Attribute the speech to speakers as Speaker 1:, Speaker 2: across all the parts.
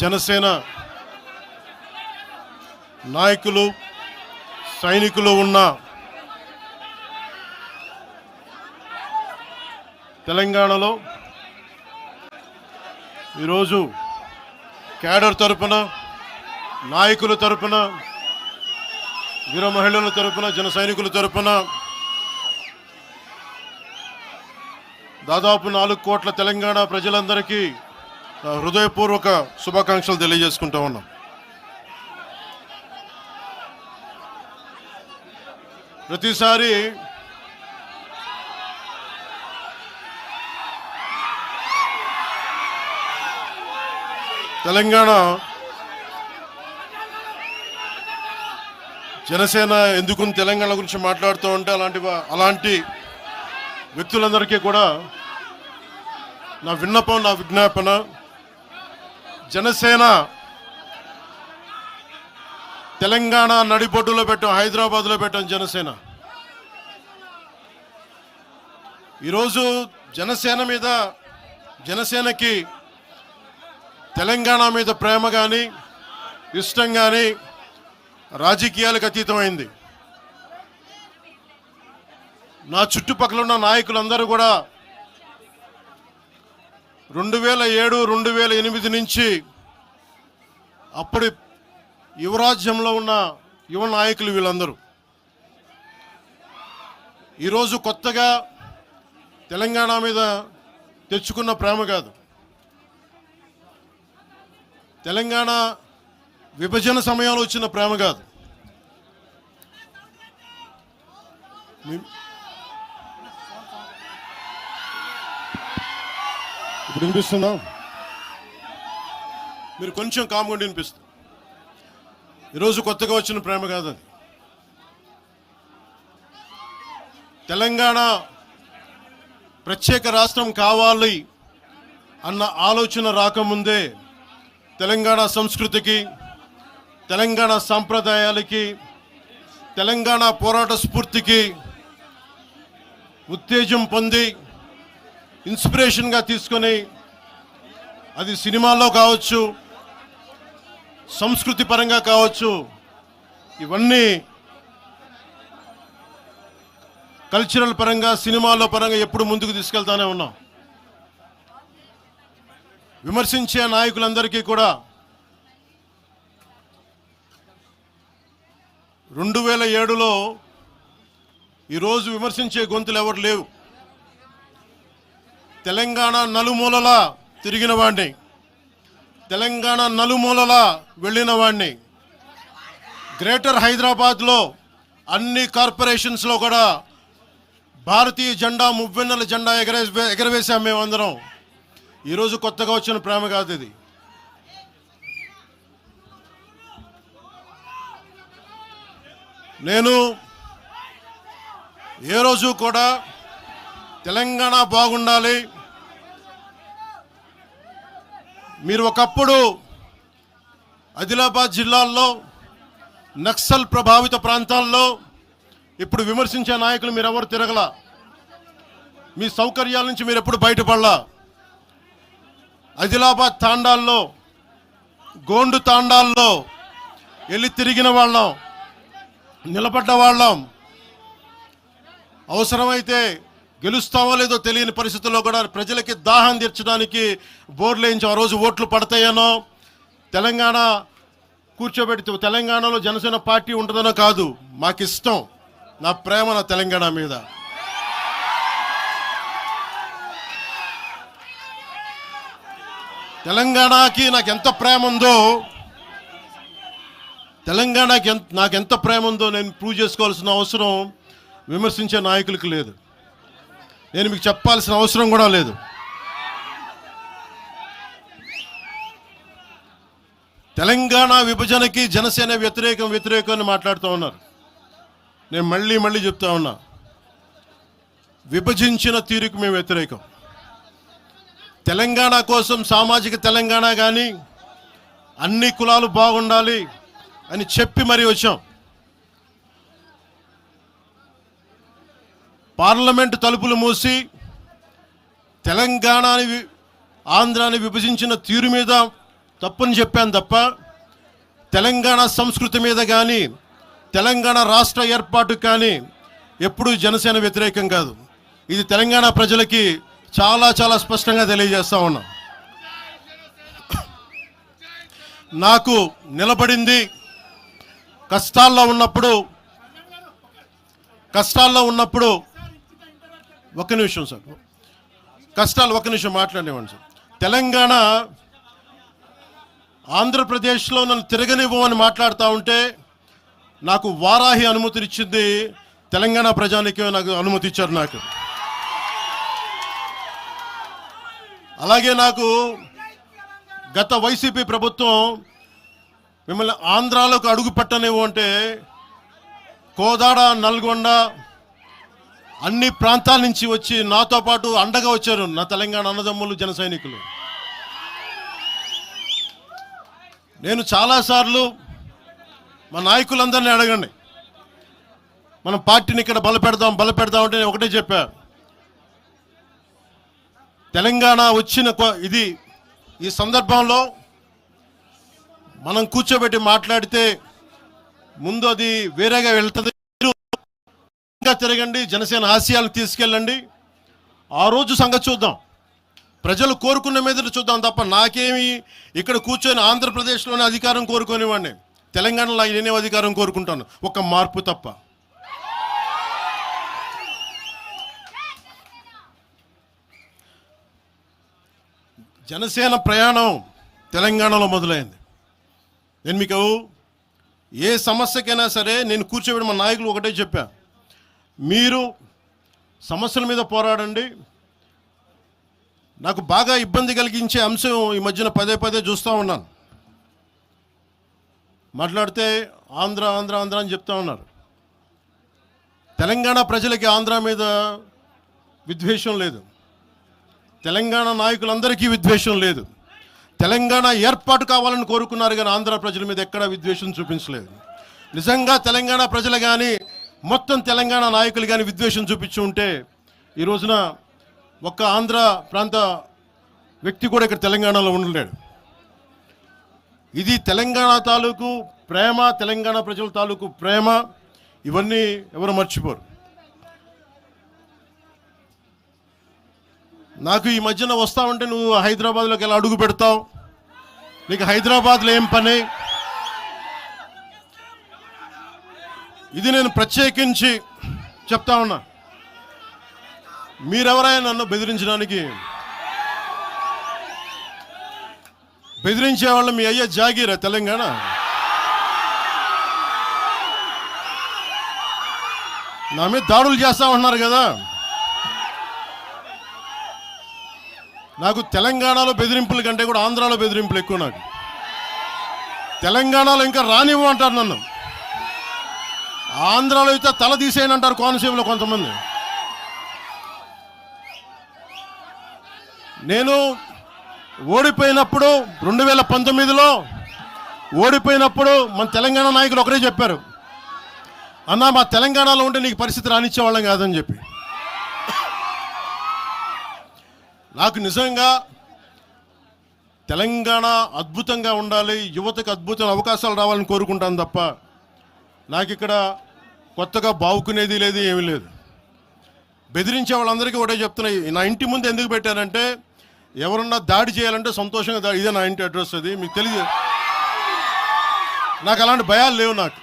Speaker 1: జనసేన నాయకులు సైనికులు ఉన్న తెలంగాణలో ఈరోజు క్యాడర్ తరపున, నాయకుల తరపున, వీర మహిళల తరపున, జన సైనికుల తరపున దాదాపు 4 కోట్ల తెలంగాణ ప్రజలందరికీ హృదయపూర్వక శుభాకాంక్షలు తెలియజేసుకుంటా ఉన్నాం. ప్రతిసారి తెలంగాణ జనసేన ఎందుకు తెలంగాణ గురించి మాట్లాడుతూ ఉంటే అలాంటి వ్యక్తులందరికీ కూడా నా విన్నపం, నా విజ్ఞాపన, జనసేన తెలంగాణ నడిబొడ్డులో పెట్టాం, హైదరాబాద్లో పెట్టాం జనసేన. ఈరోజు జనసేనకి తెలంగాణ మీద ప్రేమ కానీ, ఇష్టం కానీ రాజకీయాలకు అతీతమైంది. నా చుట్టుపక్కల ఉన్న నాయకులందరూ కూడా 2007, 2008 నుంచి అప్పటి యువరాజ్యంలో ఉన్న యువ నాయకులు వీళ్ళందరూ ఈరోజు కొత్తగా తెలంగాణ మీద తెచ్చుకున్న ప్రేమ కాదు, తెలంగాణ విభజన సమయంలో వచ్చిన ప్రేమ కాదు. ఇప్పుడు వినిపిస్తుందా? మీరు కొంచెం కామ్గా వినిపిస్తుంది. ఈరోజు కొత్తగా వచ్చిన ప్రేమ కాదు అది. తెలంగాణ ప్రత్యేక రాష్ట్రం కావాలి అన్న ఆలోచన రాకముందే తెలంగాణ సంస్కృతికి, తెలంగాణ సాంప్రదాయాలకి, తెలంగాణ పోరాట స్ఫూర్తికి ఉత్తేజం పొంది ఇన్స్పిరేషన్గా తీసుకొని, అది సినిమాల్లో కావచ్చు, సంస్కృతి పరంగా కావచ్చు, ఇవన్నీ కల్చరల్ పరంగా, సినిమాల్లో పరంగా ఎప్పుడు ముందుకు తీసుకెళ్తానే ఉన్నాం. విమర్శించే నాయకులందరికీ కూడా 2007లో ఈరోజు విమర్శించే గొంతులు ఎవరు లేవు. తెలంగాణ నలుమూలలా తిరిగిన వాడిని, తెలంగాణ నలుమూలలా వెళ్ళిన వాడిని, గ్రేటర్ హైదరాబాద్లో అన్ని కార్పొరేషన్స్లో కూడా భారతీయ జెండా, మువ్వెన్నెల జెండా ఎగరవేశాం మేమందరం. ఈరోజు కొత్తగా వచ్చిన ప్రేమ కాదు ఇది. నేను ఏ రోజు కూడా తెలంగాణ బాగుండాలి, మీరు ఒకప్పుడు ఆదిలాబాద్ జిల్లాల్లో నక్సల్ ప్రభావిత ప్రాంతాల్లో ఇప్పుడు విమర్శించే నాయకులు మీరెవరు తిరగలా, మీ సౌకర్యాల నుంచి మీరు ఎప్పుడు బయటపడలా. ఆదిలాబాద్ తాండాల్లో, గోండు తాండాల్లో వెళ్ళి తిరిగిన వాళ్ళం, నిలబడ్డ వాళ్ళం. అవసరమైతే గెలుస్తామో లేదో తెలియని పరిస్థితుల్లో కూడా ప్రజలకి దాహం తీర్చడానికి బోర్లు వేయించాం. ఆ రోజు ఓట్లు పడతాయనో, తెలంగాణ కూర్చోబెడితే తెలంగాణలో జనసేన పార్టీ ఉంటుందనో కాదు, మాకు ఇష్టం, నా ప్రేమ నా తెలంగాణ మీద. తెలంగాణకి నాకెంత ప్రేమ ఉందో, తెలంగాణకి నాకెంత ప్రేమ ఉందో నేను ప్రూవ్ చేసుకోవాల్సిన అవసరం విమర్శించే నాయకులకు లేదు. నేను మీకు చెప్పాల్సిన అవసరం కూడా లేదు. తెలంగాణ విభజనకి జనసేన వ్యతిరేకం అని మాట్లాడుతూ ఉన్నారు. నేను మళ్ళీ చెప్తా ఉన్నా, విభజించిన తీరుకు మేము వ్యతిరేకం. తెలంగాణ కోసం సామాజిక తెలంగాణ కానీ, అన్ని కులాలు బాగుండాలి అని చెప్పి మరీ వచ్చాం. పార్లమెంటు తలుపులు మూసి తెలంగాణని ఆంధ్రాని విభజించిన తీరు మీద తప్పని చెప్పాను తప్ప తెలంగాణ సంస్కృతి మీద కానీ తెలంగాణ రాష్ట్ర ఏర్పాటు కానీ ఎప్పుడూ జనసేన వ్యతిరేకం కాదు. ఇది తెలంగాణ ప్రజలకి చాలా చాలా స్పష్టంగా తెలియజేస్తా ఉన్నా. నాకు నిలబడింది కష్టాల్లో ఉన్నప్పుడు ఒక నిమిషం సార్, ఒక నిమిషం మాట్లాడేవాడిని సార్. తెలంగాణ ఆంధ్రప్రదేశ్లో నన్ను తిరగనివ్వమని మాట్లాడుతూ ఉంటే నాకు వారాహి అనుమతినిచ్చింది తెలంగాణ ప్రజానికి, నాకు అనుమతి ఇచ్చారు. నాకు అలాగే నాకు గత వైసీపీ ప్రభుత్వం మిమ్మల్ని ఆంధ్రాలోకి అడుగు పెట్టనివ్వు అంటే కోదాడ, నల్గొండ అన్ని ప్రాంతాల నుంచి వచ్చి నాతో పాటు అండగా వచ్చారు నా తెలంగాణ అన్నదమ్ములు, జన సైనికులు. నేను చాలాసార్లు మా నాయకులందరినీ అడగండి, మనం పార్టీని ఇక్కడ బలపెడదాం అంటే నేను ఒకటే చెప్పా, తెలంగాణ వచ్చిన ఈ సందర్భంలో మనం కూర్చోబెట్టి మాట్లాడితే ముందు అది వేరేగా వెళ్తుంది. తిరగండి, జనసేన ఆశయాలు తీసుకెళ్ళండి, ఆ రోజు సంగతి చూద్దాం, ప్రజలు కోరుకున్న మీద చూద్దాం తప్ప నాకేమి ఇక్కడ కూర్చొని ఆంధ్రప్రదేశ్లోనే అధికారం కోరుకునేవాడిని, తెలంగాణలో నేనే అధికారం కోరుకుంటాను, ఒక మార్పు తప్ప. జనసేన ప్రయాణం తెలంగాణలో మొదలైంది. నేను మీకు ఏ సమస్యకైనా సరే నేను కూర్చోబెట్టి మా నాయకులు ఒకటే చెప్పా, మీరు సమస్యల మీద పోరాడండి. నాకు బాగా ఇబ్బంది కలిగించే అంశం ఈ మధ్యన పదే చూస్తూ ఉన్నాను, మాట్లాడితే ఆంధ్ర అని చెప్తా ఉన్నారు. తెలంగాణ ప్రజలకి ఆంధ్ర మీద విద్వేషం లేదు, తెలంగాణ నాయకులందరికీ విద్వేషం లేదు. తెలంగాణ ఏర్పాటు కావాలని కోరుకున్నారు కానీ ఆంధ్ర ప్రజల మీద ఎక్కడా విద్వేషం చూపించలేదు. నిజంగా తెలంగాణ ప్రజలు కానీ మొత్తం తెలంగాణ నాయకులు కానీ విద్వేషం చూపించి ఉంటే ఈ రోజున ఒక్క ఆంధ్ర ప్రాంత వ్యక్తి కూడా ఇక్కడ తెలంగాణలో ఉండలేడు. ఇది తెలంగాణ తాలూకు ప్రేమ, తెలంగాణ ప్రజల తాలూకు ప్రేమ, ఇవన్నీ ఎవరు మర్చిపోరు. నాకు ఈ మధ్యన వస్తా ఉంటే నువ్వు హైదరాబాద్లోకి ఎలా అడుగు పెడతావు, నీకు హైదరాబాద్లో ఏం పని, ఇది నేను ప్రత్యేకించి చెప్తా ఉన్నా. మీరెవరైనా నన్ను బెదిరించే వాళ్ళు మీ అయ్యే జాగీరా తెలంగాణ? నా మీద దాడులు చేస్తా ఉన్నారు కదా. నాకు తెలంగాణలో బెదిరింపుల కంటే కూడా ఆంధ్రాలో బెదిరింపులు ఎక్కువ. నాకు తెలంగాణలో ఇంకా రానివ్వు అంటారు నన్ను, ఆంధ్రాలో అయితే తల తీసేయని అంటారు కోనసీమలో కొంతమంది. నేను ఓడిపోయినప్పుడు 2019లో ఓడిపోయినప్పుడు మన తెలంగాణ నాయకులు ఒకరే చెప్పారు, అన్నా మా తెలంగాణలో ఉంటే నీకు పరిస్థితి రానిచ్చేవాళ్ళం కాదని చెప్పి. నాకు నిజంగా తెలంగాణ అద్భుతంగా ఉండాలి, యువతకు అద్భుతమైన అవకాశాలు రావాలని కోరుకుంటాను తప్ప నాకు ఇక్కడ కొత్తగా బావుకునేది లేదు, ఏమీ లేదు. బెదిరించే వాళ్ళందరికీ ఒకటే చెప్తున్నాయి, నా ఇంటి ముందు ఎందుకు పెట్టారంటే ఎవరన్నా దాడి చేయాలంటే సంతోషంగా ఇదే నా ఇంటి అడ్రస్, అది మీకు తెలియదు. నాకు అలాంటి భయాలు లేవు. నాకు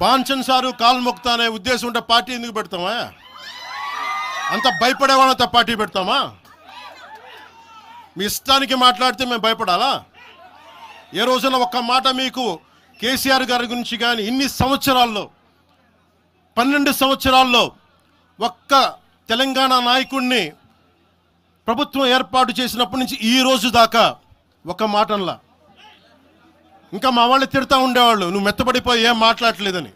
Speaker 1: బాంచన్ సారు కాల్మొక్తా అనే ఉద్దేశం ఉంటే పార్టీ ఎందుకు పెడతామా? అంత భయపడేవాళ్ళంతా పార్టీ పెడతామా? మీ ఇష్టానికి మాట్లాడితే మేము భయపడాలా? ఏ రోజున ఒక్క మాట మీకు కేసీఆర్ గారి గురించి కానీ ఇన్ని సంవత్సరాల్లో 12 సంవత్సరాల్లో ఒక్క తెలంగాణ నాయకుడిని ప్రభుత్వం ఏర్పాటు చేసినప్పటి నుంచి ఈ రోజు దాకా ఒక మాటంలా. ఇంకా మా వాళ్ళు తిడతా ఉండేవాళ్ళు, నువ్వు మెత్తబడిపోయి ఏం మాట్లాడలేదని.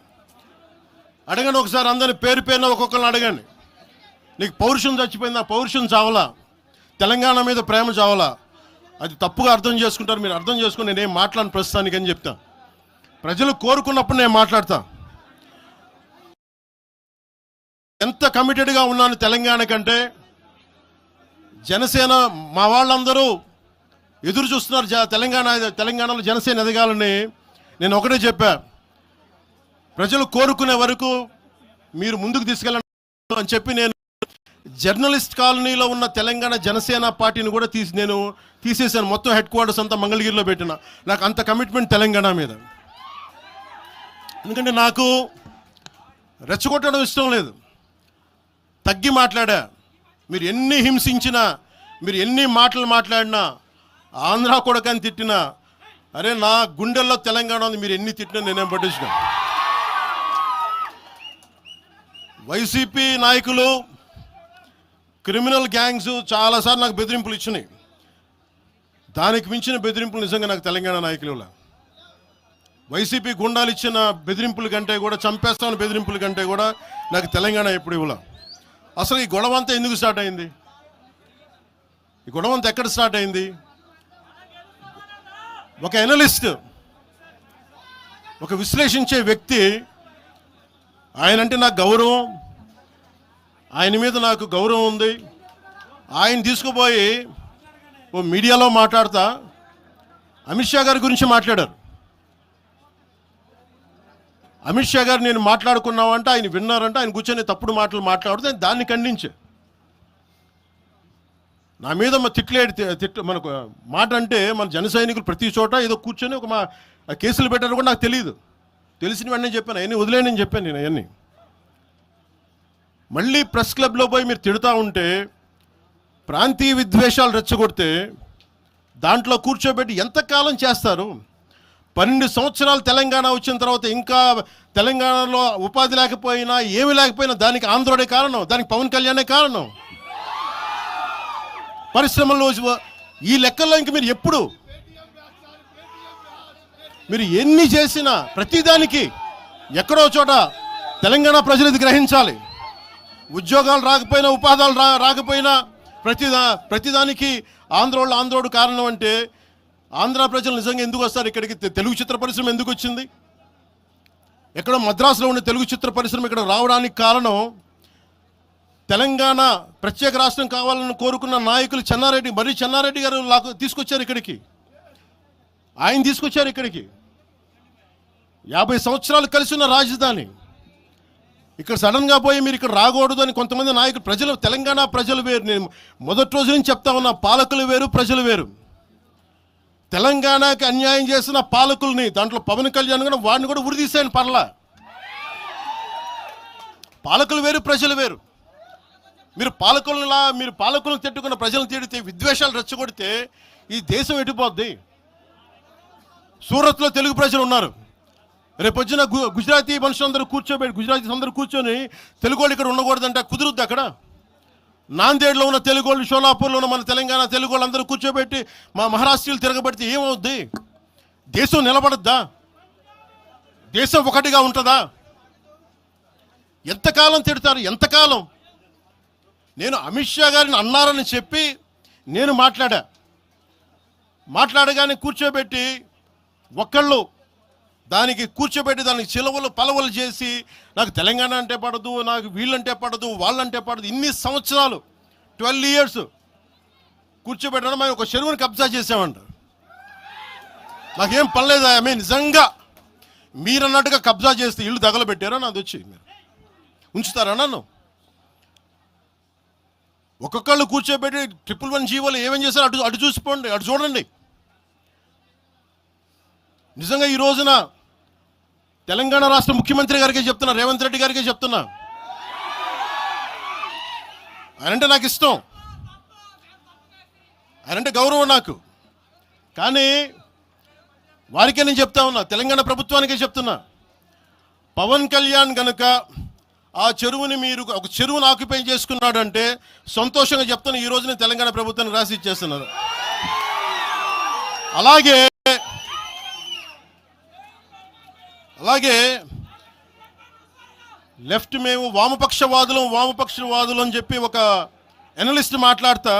Speaker 1: అడగండి ఒకసారి, అందరిని పేరు పేరున ఒక్కొక్కరిని అడగండి, నీకు పౌరుషం చచ్చిపోయిందా? పౌరుషం చావలా, తెలంగాణ మీద ప్రేమ చావలా? అది తప్పుగా అర్థం చేసుకుంటారు. మీరు అర్థం చేసుకుని నేనేం మాట్లాడను ప్రస్తుతానికి అని చెప్తా. ప్రజలు కోరుకున్నప్పుడు నేను మాట్లాడతా. ఎంత కమిటెడ్గా ఉన్నాను తెలంగాణ కంటే, జనసేన మా వాళ్ళందరూ ఎదురు చూస్తున్నారు తెలంగాణలో జనసేన ఎదగాలని. నేను ఒకటే చెప్పా, ప్రజలు కోరుకునే వరకు మీరు ముందుకు తీసుకెళ్ళండి అని చెప్పి నేను జర్నలిస్ట్ కాలనీలో ఉన్న తెలంగాణ జనసేన పార్టీని కూడా నేను తీసేసాను. మొత్తం హెడ్ క్వార్టర్స్ అంతా మంగళగిరిలో పెట్టిన. నాకు అంత కమిట్మెంట్ తెలంగాణ మీద. ఎందుకంటే నాకు రెచ్చగొట్టడం ఇష్టం లేదు. తగ్గి మాట్లాడా. మీరు ఎన్ని హింసించినా, మీరు ఎన్ని మాటలు మాట్లాడినా, ఆంధ్ర కొడకని తిట్టినా, అరే నా గుండెల్లో తెలంగాణ ఉంది, మీరు ఎన్ని తిట్టినా నేనేం పట్టించుకోను. వైసీపీ నాయకులు, క్రిమినల్ గ్యాంగ్స్ చాలాసార్లు నాకు బెదిరింపులు ఇచ్చినాయి. దానికి మించిన బెదిరింపులు నిజంగా నాకు తెలంగాణ నాయకులు. వైసీపీ గుండాలు ఇచ్చిన బెదిరింపుల కంటే కూడా, చంపేస్తామని బెదిరింపుల కంటే కూడా నాకు తెలంగాణ ఎప్పుడు ఇవ్వలే. అసలు ఈ గొడవ అంతా ఎందుకు స్టార్ట్ అయింది? ఈ గొడవ అంతా ఎక్కడ స్టార్ట్ అయింది? ఒక ఎనలిస్ట్, ఒక విశ్లేషించే వ్యక్తి, ఆయనంటే నాకు గౌరవం, ఆయన మీద నాకు గౌరవం ఉంది. ఆయన తీసుకుపోయి ఓ మీడియాలో మాట్లాడతా అమిత్ షా గారి గురించి మాట్లాడారు. అమిత్ షా గారు నేను మాట్లాడుకున్నామంటే ఆయన విన్నారంటే, ఆయన కూర్చొని తప్పుడు మాటలు మాట్లాడితే దాన్ని ఖండించే. నా మీద మనకు మాట అంటే మన జన సైనికులు ప్రతి చోట ఏదో కూర్చొని ఒక కేసులు పెట్టారు కూడా నాకు తెలియదు. తెలిసిన వెంటనే చెప్పాను, అవన్నీ వదిలేనని చెప్పాను నేను. అవన్నీ మళ్ళీ ప్రెస్ క్లబ్లో పోయి మీరు తిడుతూ ఉంటే, ప్రాంతీయ విద్వేషాలు రెచ్చగొడితే దాంట్లో కూర్చోబెట్టి ఎంతకాలం చేస్తారు? 12 సంవత్సరాలు తెలంగాణ వచ్చిన తర్వాత ఇంకా తెలంగాణలో ఉపాధి లేకపోయినా, ఏమి లేకపోయినా దానికి ఆంధ్రుడే కారణం, దానికి పవన్ కళ్యాణే కారణం. పరిశ్రమల్లో ఈ లెక్కల్లో ఇంక మీరు ఎప్పుడు మీరు ఎన్ని చేసినా ప్రతిదానికి ఎక్కడో చోట తెలంగాణ ప్రజలు ఇది గ్రహించాలి. ఉద్యోగాలు రాకపోయినా, ఉపాధాలు రాకపోయినా ప్రతిదానికి ఆంధ్రోడు కారణం అంటే, ఆంధ్ర ప్రజలు నిజంగా ఎందుకు వస్తారు ఇక్కడికి? తెలుగు చిత్ర పరిశ్రమ ఎందుకు వచ్చింది? ఎక్కడో మద్రాసులో ఉండే తెలుగు చిత్ర పరిశ్రమ ఇక్కడ రావడానికి కారణం తెలంగాణ ప్రత్యేక రాష్ట్రం కావాలని కోరుకున్న నాయకులు చెన్నారెడ్డి గారు తీసుకొచ్చారు ఇక్కడికి. ఆయన తీసుకొచ్చారు ఇక్కడికి. 50 సంవత్సరాలు కలిసి ఉన్న రాజధాని ఇక్కడ సడన్గా పోయి మీరు ఇక్కడ రాకూడదు అని కొంతమంది నాయకులు, తెలంగాణ ప్రజలు వేరు. నేను మొదటి రోజు నుంచి చెప్తా ఉన్నా, పాలకులు వేరు, ప్రజలు వేరు. తెలంగాణకి అన్యాయం చేసిన పాలకుల్ని, దాంట్లో పవన్ కళ్యాణ్ కూడా వాడిని కూడా ఉరిదీశాను పర్లా. పాలకులు వేరు, ప్రజలు వేరు. మీరు పాలకులను తిట్టుకున్న ప్రజలను తిడితే, విద్వేషాలు రెచ్చగొడితే ఈ దేశం ఎటుపోద్ది? సూరత్లో తెలుగు ప్రజలు ఉన్నారు. రేపొచ్చిన గుజరాతీ మనుషులందరూ గుజరాతీస్ అందరూ కూర్చొని తెలుగు వాళ్ళు ఇక్కడ ఉండకూడదంటే కుదురుద్ది అక్కడ? నాందేడ్లో ఉన్న తెలుగు వాళ్ళు, షోలాపూర్లో ఉన్న మన తెలంగాణ తెలుగు వాళ్ళు అందరూ కూర్చోబెట్టి మా మహారాష్ట్రీయులు తిరగబెడితే ఏమవుద్ది? దేశం నిలబడద్దా? దేశం ఒకటిగా ఉంటుందా? ఎంతకాలం తిడతారు? ఎంతకాలం? నేను అమిత్ షా గారిని అన్నారని చెప్పి నేను మాట్లాడగానే కూర్చోబెట్టి దానికి చిలవలు పలవలు చేసి, నాకు తెలంగాణ అంటే పడదు, నాకు వీళ్ళంటే పడదు, వాళ్ళంటే పడదు, ఇన్ని సంవత్సరాలు 12 years కూర్చోబెట్టడం. మేము ఒక చెరువుని కబ్జా చేసామంట. నాకేం పర్లేదా? నిజంగా మీరన్నట్టుగా కబ్జా చేస్తే ఇల్లు తగలబెట్టారా? నాది వచ్చి మీరు ఉంచుతారా నన్ను? ఒక్కొక్కళ్ళు కూర్చోబెట్టి 111 జీవోలు ఏమేం చేశారు అటు చూసిపోండి, అటు చూడండి. నిజంగా ఈ రోజున తెలంగాణ రాష్ట్ర ముఖ్యమంత్రి గారికి చెప్తున్నా, రేవంత్ రెడ్డి గారికి చెప్తున్నా, ఆయనంటే నాకు ఇష్టం, ఆయనంటే గౌరవం నాకు. కానీ వారికే నేను చెప్తా ఉన్నా, తెలంగాణ ప్రభుత్వానికే చెప్తున్నా, పవన్ కళ్యాణ్ గనుక ఆ చెరువుని ఒక చెరువును ఆక్యుపై చేసుకున్నాడంటే సంతోషంగా చెప్తున్నా, ఈ రోజున తెలంగాణ ప్రభుత్వానికి రాసి ఇచ్చేస్తున్నారు. అలాగే లెఫ్ట్ మేము వామపక్షవాదులు అని చెప్పి ఒక ఎనలిస్ట్ మాట్లాడతా,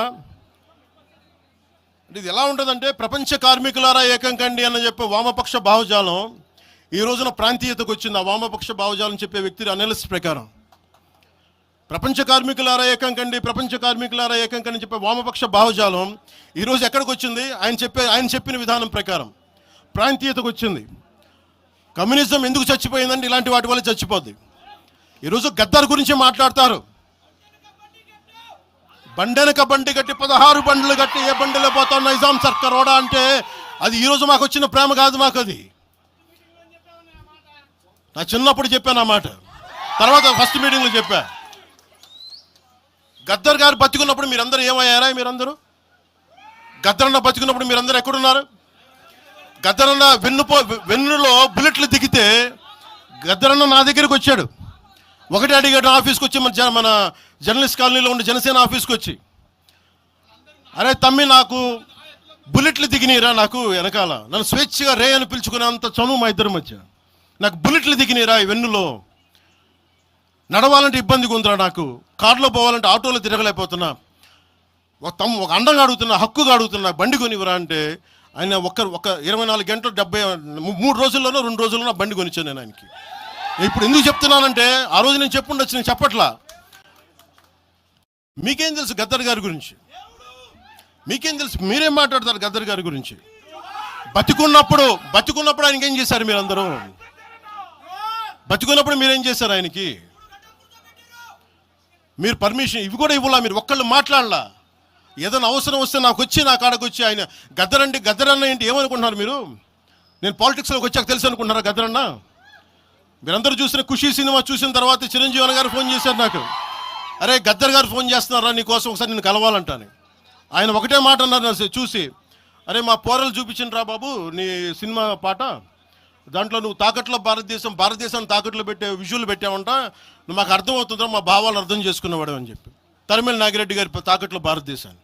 Speaker 1: ఇది ఎలా ఉంటుందంటే, ప్రపంచ కార్మికులారా ఏకం కండి అని చెప్పే వామపక్ష భావజాలం ఈ రోజున ప్రాంతీయతకు వచ్చింది. ఆ వామపక్ష భావజాలం చెప్పే వ్యక్తి అనలిస్ట్ ప్రకారం ప్రపంచ కార్మికులారా ఏకం కండి, ప్రపంచ కార్మికులారా ఏకం కండి చెప్పే వామపక్ష భావజాలం ఈరోజు ఎక్కడికి వచ్చింది? ఆయన చెప్పిన విధానం ప్రకారం ప్రాంతీయతకు వచ్చింది. కమ్యూనిజం ఎందుకు చచ్చిపోయిందంటే ఇలాంటి వాటి వల్ల చచ్చిపోద్ది. ఈరోజు గద్దర్ గురించి మాట్లాడతారు. బండెనక బండి కట్టి 16 బండ్లు కట్టి ఏ బండిలో పోతాం నైజాం సర్కార్ ఓడా అంటే అది ఈరోజు మాకు వచ్చిన ప్రేమ కాదు. మాకు అది నా చిన్నప్పుడు చెప్పాను ఆ మాట, తర్వాత ఫస్ట్ మీటింగ్లో చెప్పా. గద్దర్ గారు బతికున్నప్పుడు మీరందరూ ఏమయ్యారా? మీరందరూ గద్దరన్న బతికున్నప్పుడు మీరందరూ ఎక్కడున్నారు? గద్దరన్న వెన్నులో బుల్లెట్లు దిగితే గద్దరన్న నా దగ్గరికి వచ్చాడు. ఒకటి అడిగాడు ఆఫీస్కి వచ్చి, మన జర్నలిస్ట్ కాలనీలో ఉండే జనసేన ఆఫీస్కి వచ్చి, అరే తమ్మి నాకు బుల్లెట్లు దిగినీరా, నాకు వెనకాల నన్ను స్వేచ్ఛగా రే అని పిలుచుకునే అంత చనువు మా ఇద్దరి మధ్య, నాకు బుల్లెట్లు దిగినీరా ఈ వెన్నులో, నడవాలంటే ఇబ్బందిగా ఉందిరా, నాకు కార్లో పోవాలంటే ఆటోలో తిరగలేకపోతున్నా, ఒక అండంగా అడుగుతున్నా, హక్కుగా అడుగుతున్నా, బండి కొనివరా అంటే ఆయన ఒక 24 గంటలు 3 రోజుల్లోనో 2 రోజుల్లోనో బండి కొనిచ్చాను నేను ఆయనకి. ఇప్పుడు ఎందుకు చెప్తున్నానంటే ఆ రోజు నేను చెప్పుండొచ్చు, నేను చెప్పట్లా. మీకేం తెలుసు గద్దర్ గారి గురించి? మీకేం తెలుసు? మీరేం మాట్లాడతారు గద్దర్ గారి గురించి? బతికున్నప్పుడు ఆయనకి ఏం చేశారు? మీరందరూ బతికున్నప్పుడు మీరేం చేశారు ఆయనకి? మీరు పర్మిషన్ ఇవి కూడా ఇవ్వాలా? మీరు ఒక్కళ్ళు మాట్లాడలా? ఏదైనా అవసరం వస్తే నాకు వచ్చి నా కాడకు వచ్చి ఆయన గద్దరన్న ఏంటి ఏమనుకుంటున్నారు మీరు? నేను పాలిటిక్స్లోకి వచ్చాక తెలుసు అనుకుంటున్నారా గద్దరన్న? మీరందరూ చూసిన ఖుషీ సినిమా చూసిన తర్వాత చిరంజీవి గారు ఫోన్ చేశారు నాకు, అరే గద్దర్ గారు ఫోన్ చేస్తున్నారా నీకోసం, ఒకసారి నేను కలవాలంటాను. ఆయన ఒకటే మాట అన్నారు చూసి, అరే మా పోరలు చూపించిన రా బాబు నీ సినిమా పాట, దాంట్లో నువ్వు తాకట్లో భారతదేశాన్ని తాకట్లో పెట్టే విజువల్ పెట్టావంట, నువ్వు మాకు అర్థమవుతుందా, మా భావాలు అర్థం చేసుకునేవాడు అని చెప్పి. తరిమేల నాగిరెడ్డి గారి తాకట్లో భారతదేశాన్ని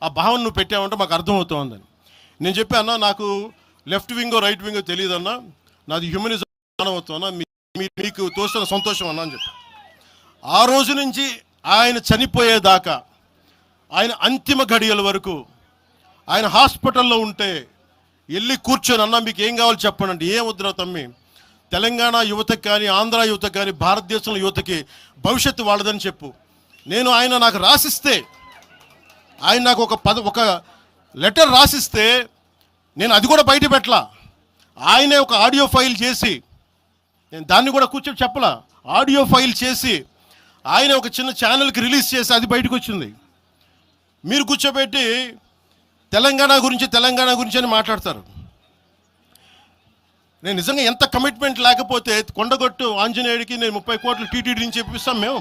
Speaker 1: ఆ భావన నువ్వు పెట్టావంటే మాకు అర్థమవుతుందని నేను చెప్పాను. నాకు లెఫ్ట్ వింగో రైట్ వింగో తెలియదన్నా, నాది హ్యూమనిజం అవుతున్నా, మీకు తోస్తున్న సంతోషం అన్నా అని చెప్పి. ఆ రోజు నుంచి ఆయన చనిపోయేదాకా, ఆయన అంతిమ గడియల వరకు ఆయన హాస్పిటల్లో ఉంటే వెళ్ళి కూర్చొని, అన్నా మీకు ఏం కావాలో చెప్పండి అంటే, ఏం వద్దురా తమ్మి, తెలంగాణ యువతకి కానీ ఆంధ్ర యువతకి కానీ భారతదేశంలో యువతకి భవిష్యత్తు వాళ్ళదని చెప్పు. ఆయన నాకు రాసిస్తే, ఆయన నాకు ఒక లెటర్ రాసిస్తే నేను అది కూడా బయట పెట్టలా. ఆయనే ఒక ఆడియో ఫైల్ చేసి, నేను దాన్ని కూడా కూర్చొని చెప్పలా, ఆడియో ఫైల్ చేసి ఆయన ఒక చిన్న ఛానల్కి రిలీజ్ చేసి అది బయటకు వచ్చింది. మీరు కూర్చోబెట్టి తెలంగాణ గురించి అని మాట్లాడతారు. నేను నిజంగా ఎంత కమిట్మెంట్ లేకపోతే కొండగొట్టు ఆంజనేయుడికి నేను 30 కోట్లు టీటీడీ నుంచి చెప్పిస్తాం. మేము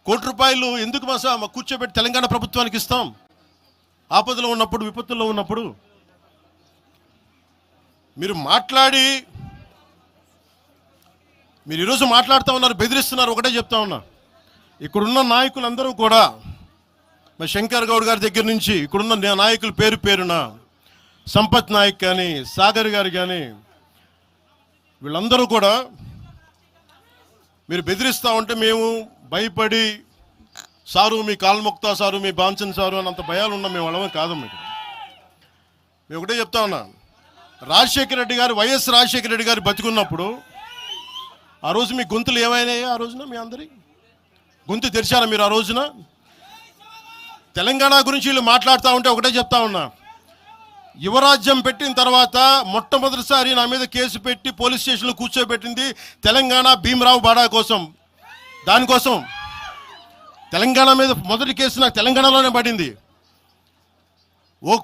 Speaker 1: ₹1 కోటి ఎందుకు మా కూర్చోబెట్టి తెలంగాణ ప్రభుత్వానికి ఇస్తాం? ఆపదలో ఉన్నప్పుడు, విపత్తుల్లో ఉన్నప్పుడు మీరు మాట్లాడి, మీరు ఈరోజు మాట్లాడుతూ ఉన్నారు, బెదిరిస్తున్నారు. ఒకటే చెప్తా ఉన్నా, ఇక్కడున్న నాయకులందరూ కూడా, మా శంకర్ గౌడ్ గారి దగ్గర నుంచి ఇక్కడున్న నాయకులు పేరున సంపత్ నాయక్ కానీ, సాగర్ గారు కానీ, వీళ్ళందరూ కూడా మీరు బెదిరిస్తూ ఉంటే మేము భయపడి, సారు మీ కాల్మొక్తా సారు, మీ బాంచన్ సారు అని అంత భయాలు ఉన్నాం. మేము వాళ్ళమే కాదు. మేము ఒకటే చెప్తా ఉన్నా, వైఎస్ రాజశేఖర రెడ్డి గారు బతికున్నప్పుడు ఆ రోజు మీ గొంతులు ఏమైనాయి? ఆ రోజున మీ అందరి గొంతు తెరిచారా మీరు? ఆ రోజున తెలంగాణ గురించి వీళ్ళు మాట్లాడుతూ ఉంటే ఒకటే చెప్తా ఉన్నా, యువరాజ్యం పెట్టిన తర్వాత మొట్టమొదటిసారి నా మీద కేసు పెట్టి పోలీస్ స్టేషన్లో కూర్చోబెట్టింది తెలంగాణ భీమరావు బాడా కోసం. దానికోసం తెలంగాణ మీద మొదటి కేసు నాకు తెలంగాణలోనే పడింది.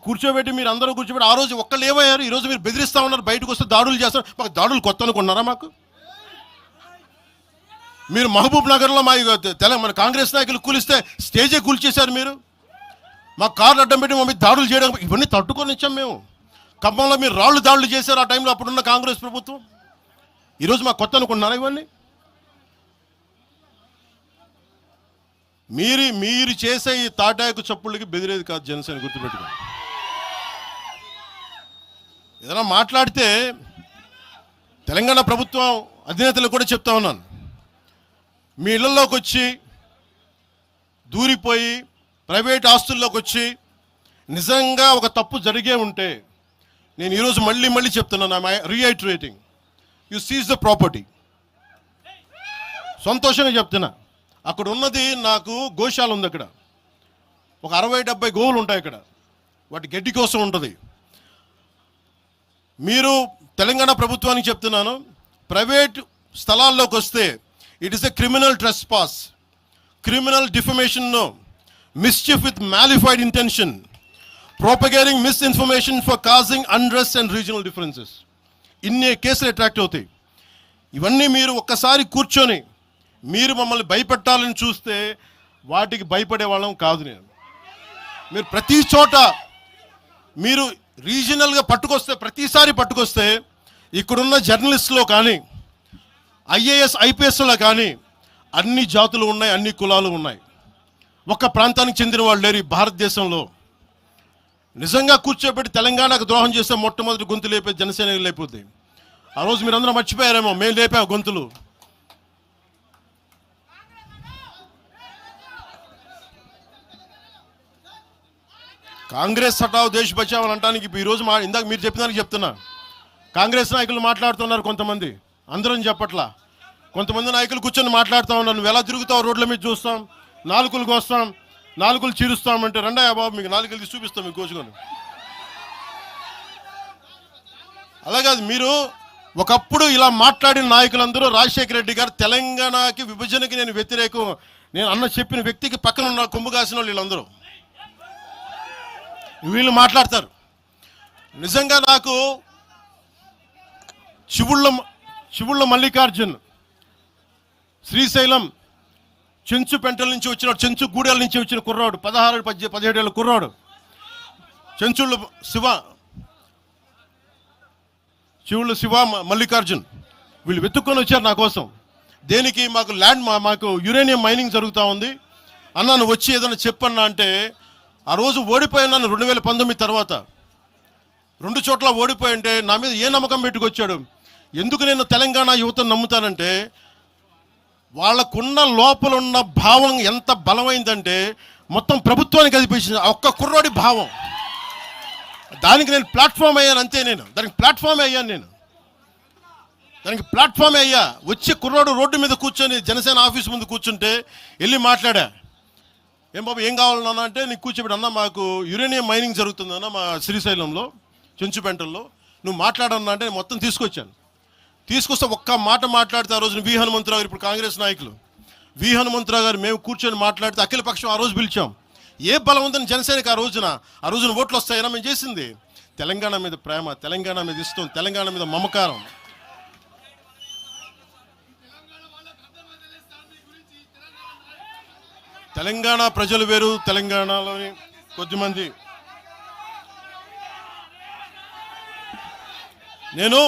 Speaker 1: కూర్చోబెట్టి మీరు అందరూ కూర్చోబెట్టి ఆ రోజు ఒక్కళ్ళు ఏమయ్యారు? ఈరోజు మీరు బెదిరిస్తూ ఉన్నారు, బయటకు వస్తే దాడులు చేస్తారు. మాకు దాడులు కొత్త అనుకున్నారా? మాకు మీరు మహబూబ్ నగర్లో మన కాంగ్రెస్ నాయకులు కూలిస్తే స్టేజే కూల్చేశారు. మీరు మా కార్లు అడ్డం పెట్టి మా మీద దాడులు చేయడం, ఇవన్నీ తట్టుకొని ఇచ్చాం మేము. ఖమ్మంలో మీరు దాడులు చేశారు ఆ టైంలో అప్పుడున్న కాంగ్రెస్ ప్రభుత్వం. ఈరోజు మాకు కొత్త అనుకుంటున్నారా ఇవన్నీ? మీరు చేసే ఈ తాటాకు చప్పుళ్ళకి బెదిరేది కాదు జనసేన, గుర్తుపెట్టుకోండి. ఏదైనా మాట్లాడితే తెలంగాణ ప్రభుత్వం అధినేతలు కూడా చెప్తా ఉన్నాను, మీ ఇళ్లలోకి వచ్చి దూరిపోయి ప్రైవేట్ ఆస్తుల్లోకి వచ్చి నిజంగా ఒక తప్పు జరిగే ఉంటే, నేను ఈరోజు మళ్ళీ చెప్తున్నాను, I'm reiterating, you seize the property. సంతోషంగా చెప్తున్నా. అక్కడ ఉన్నది నాకు గోశాల ఉంది. అక్కడ ఒక 60-70 గోవులు ఉంటాయి. అక్కడ వాటి గడ్డి కోసం ఉంటుంది. మీరు తెలంగాణ ప్రభుత్వానికి చెప్తున్నాను, ప్రైవేట్ స్థలాల్లోకి వస్తే it is a criminal trespass, criminal defamation, mischief with mala fide intention, propagating misinformation for causing unrest and regional differences. ఇన్ని కేసులు అట్రాక్ట్ అవుతాయి. ఇవన్నీ మీరు ఒక్కసారి కూర్చొని మీరు మమ్మల్ని భయపెట్టాలని చూస్తే వాటికి భయపడే వాళ్ళం కాదు. మీరు ప్రతి చోట మీరు రీజనల్గా ప్రతిసారి పట్టుకొస్తే ఇక్కడున్న జర్నలిస్టులో కానీ ఐఏఎస్ ఐపీఎస్లో కానీ అన్ని జాతులు ఉన్నాయి, అన్ని కులాలు ఉన్నాయి. ఒక్క ప్రాంతానికి చెందిన వాళ్ళు లేరు ఈ భారతదేశంలో. నిజంగా కూర్చోబెట్టి తెలంగాణకు ద్రోహం చేస్తే మొట్టమొదటి గొంతు లేపే జనసేన లేకపోతే. ఆ రోజు మీరు అందరూ మర్చిపోయారేమో, మేము లేపాం గొంతులు. కాంగ్రెస్ హటావ్ దేశ్ బచావ్ అని అంటానికి ఈరోజు ఇందాక మీరు చెప్పినానికి చెప్తున్నా. కాంగ్రెస్ నాయకులు మాట్లాడుతున్నారు కొంతమంది, అందరం చెప్పట్లా. కొంతమంది నాయకులు కూర్చొని మాట్లాడుతూ ఉన్నారు, నువ్వు ఎలా తిరుగుతావు రోడ్ల మీద చూస్తాం, నాలుకలకు వస్తాం, నాలుకలు చీరుస్తామంటే రండయ్యా బాబు మీకు నాలుకలు తీసి చూపిస్తాం మీకు కోసుకొని. అలాగే మీరు ఒకప్పుడు ఇలా మాట్లాడిన నాయకులందరూ రాజశేఖర రెడ్డి గారు తెలంగాణకి విభజనకి నేను వ్యతిరేకం నేను అన్న చెప్పిన వ్యక్తికి పక్కన ఉన్న కొమ్ము కాసిన వాళ్ళు వీళ్ళందరూ మాట్లాడతారు. నిజంగా నాకు చివుళ్ళ మల్లికార్జున్ శ్రీశైలం చెంచు పెంటల నుంచి వచ్చిన చెంచు గూడెల నుంచి వచ్చిన కుర్రాడు, 16-17 ఏళ్ళ కుర్రాడు, చెంచుళ్ళ చివుళ్ళ శివ మల్లికార్జున్ వీళ్ళు వెతుక్కొని వచ్చారు నా కోసం. దేనికి? మాకు యురేనియం మైనింగ్ జరుగుతూ ఉంది అన్నా, నువ్వు వచ్చి ఏదైనా చెప్పన్నా అంటే ఆ రోజు ఓడిపోయినాను 2019 తర్వాత 2 చోట్ల ఓడిపోయి అంటే నా మీద ఏ నమ్మకం పెట్టుకొచ్చాడు. ఎందుకు నేను తెలంగాణ యువతను నమ్ముతానంటే వాళ్ళకున్న లోపల ఉన్న భావం ఎంత బలమైందంటే మొత్తం ప్రభుత్వానికి అదిపించింది ఒక్క కుర్రోడి భావం. దానికి నేను ప్లాట్ఫామ్ అయ్యాను అంతే. దానికి ప్లాట్ఫామ్ అయ్యా. వచ్చి కుర్రోడు రోడ్డు మీద కూర్చొని జనసేన ఆఫీస్ ముందు కూర్చుంటే వెళ్ళి మాట్లాడా, ఏం బాబు ఏం కావాలన్నా అంటే నీకు కూర్చోబెట్టి అన్న మాకు యురేనియం మైనింగ్ జరుగుతుందన్న మా శ్రీశైలంలో చెంచుపెంటల్లో, నువ్వు మాట్లాడన్నా అంటే మొత్తం తీసుకొస్తే ఒక్క మాట మాట్లాడితే ఆ రోజున వి హనుమంతరావు గారు, ఇప్పుడు కాంగ్రెస్ నాయకులు వి హనుమంతరావు గారు, మేము కూర్చొని మాట్లాడితే అఖిల పక్షం ఆ రోజు పిలిచాం. ఏ బలం ఉందని జనసేనకి ఆ రోజున ఓట్లు వస్తాయన్నా మేము చేసింది తెలంగాణ మీద ప్రేమ, తెలంగాణ మీద ఇష్టం, తెలంగాణ మీద మమకారం. తెలంగాణ ప్రజలు వేరు, తెలంగాణలోని కొద్దిమంది. నేను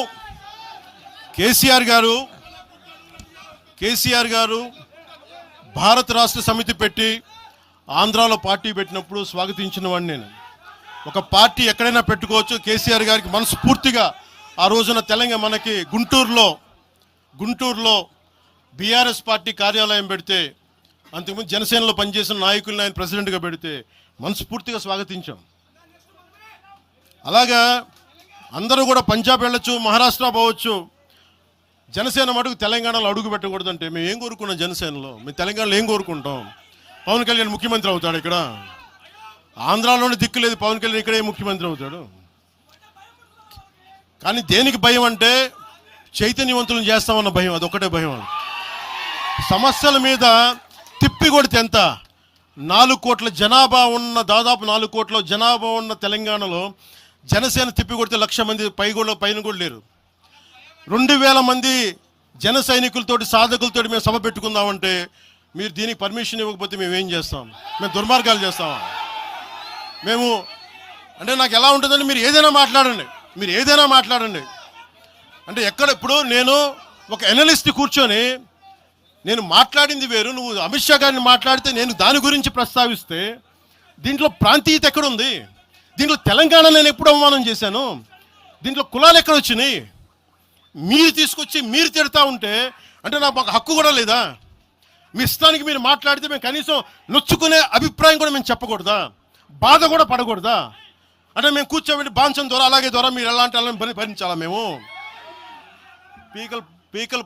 Speaker 1: కేసీఆర్ గారు భారత రాష్ట్ర సమితి పెట్టి ఆంధ్రాలో పార్టీ పెట్టినప్పుడు స్వాగతించిన వాడిని నేను. ఒక పార్టీ ఎక్కడైనా పెట్టుకోవచ్చు. కేసీఆర్ గారికి మనస్ఫూర్తిగా ఆ రోజున మనకి గుంటూరులో బీఆర్ఎస్ పార్టీ కార్యాలయం పెడితే, అంతకుముందు జనసేనలో పనిచేసిన నాయకులను ఆయన ప్రెసిడెంట్గా పెడితే మనస్ఫూర్తిగా స్వాగతించాం. అలాగా అందరూ కూడా పంజాబ్ వెళ్ళొచ్చు, మహారాష్ట్ర పోవచ్చు, జనసేన మటుకు తెలంగాణలో అడుగు పెట్టకూడదంటే మేము ఏం కోరుకున్నాం? జనసేనలో మేము తెలంగాణలో ఏం కోరుకుంటాం? పవన్ కళ్యాణ్ ముఖ్యమంత్రి అవుతాడు ఇక్కడ. ఆంధ్రాలోనే దిక్కు లేదు, పవన్ కళ్యాణ్ ఇక్కడే ముఖ్యమంత్రి అవుతాడు. కానీ దేనికి భయం అంటే చైతన్యవంతులను చేస్తామన్న భయం, అదొక్కటే భయం. సమస్యల మీద తిప్పి కొడితే ఎంత? 4 కోట్ల జనాభా ఉన్న, దాదాపు 4 కోట్ల జనాభా ఉన్న తెలంగాణలో జనసేన తిప్పి కొడితే 1,00,000 మంది పైన కూడా లేరు. 2,000 మంది జన సైనికులతోటి సాధకులతోటి మేము సభ పెట్టుకుందామంటే మీరు దీనికి పర్మిషన్ ఇవ్వకపోతే మేము ఏం చేస్తాం? మేము దుర్మార్గాలు చేస్తామా? మేము అంటే నాకు ఎలా ఉంటుందంటే మీరు ఏదైనా మాట్లాడండి అంటే ఇప్పుడు నేను ఒక ఎనలిస్ట్ కూర్చొని నేను మాట్లాడింది వేరు, నువ్వు అమిత్ షా గారిని మాట్లాడితే నేను దాని గురించి ప్రస్తావిస్తే దీంట్లో ప్రాంతీయత ఎక్కడుంది? దీంట్లో తెలంగాణ నేను ఎప్పుడు అవమానం చేశాను? దీంట్లో కులాలు ఎక్కడ వచ్చినాయి? మీరు తీసుకొచ్చి మీరు తిడతా ఉంటే అంటే నాకు ఒక హక్కు కూడా లేదా? మీ ఇష్టానికి మీరు మాట్లాడితే మేము కనీసం నొచ్చుకునే అభిప్రాయం కూడా మేము చెప్పకూడదా? బాధ కూడా పడకూడదా? అంటే మేము కూర్చోబెట్టి బాంచం ద్వారా అలాగే ద్వారా మీరు ఎలాంటి భరించాలా? మేము పీకలు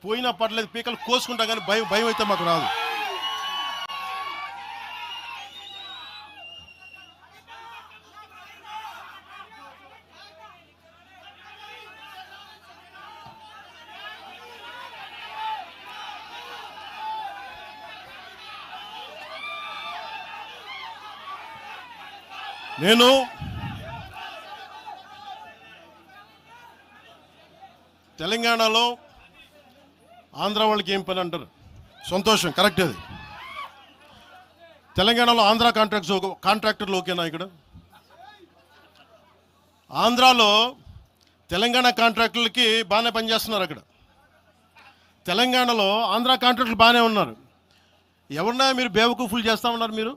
Speaker 1: పోయినా పర్లేదు, పీకలు కోసుకుంటా, కానీ భయం భయం అయితే మాకు రాదు. నేను తెలంగాణలో ఆంధ్ర వాళ్ళకి ఏం పని అంటారు, సంతోషం, కరెక్ట్. అది తెలంగాణలో ఆంధ్ర కాంట్రాక్టర్లు ఓకేనా? ఇక్కడ ఆంధ్రాలో తెలంగాణ కాంట్రాక్టర్లకి బాగానే పనిచేస్తున్నారు. అక్కడ తెలంగాణలో ఆంధ్ర కాంట్రాక్టర్లు బాగానే ఉన్నారు. ఎవరినా మీరు బేవకూఫులు చేస్తా ఉన్నారు? మీరు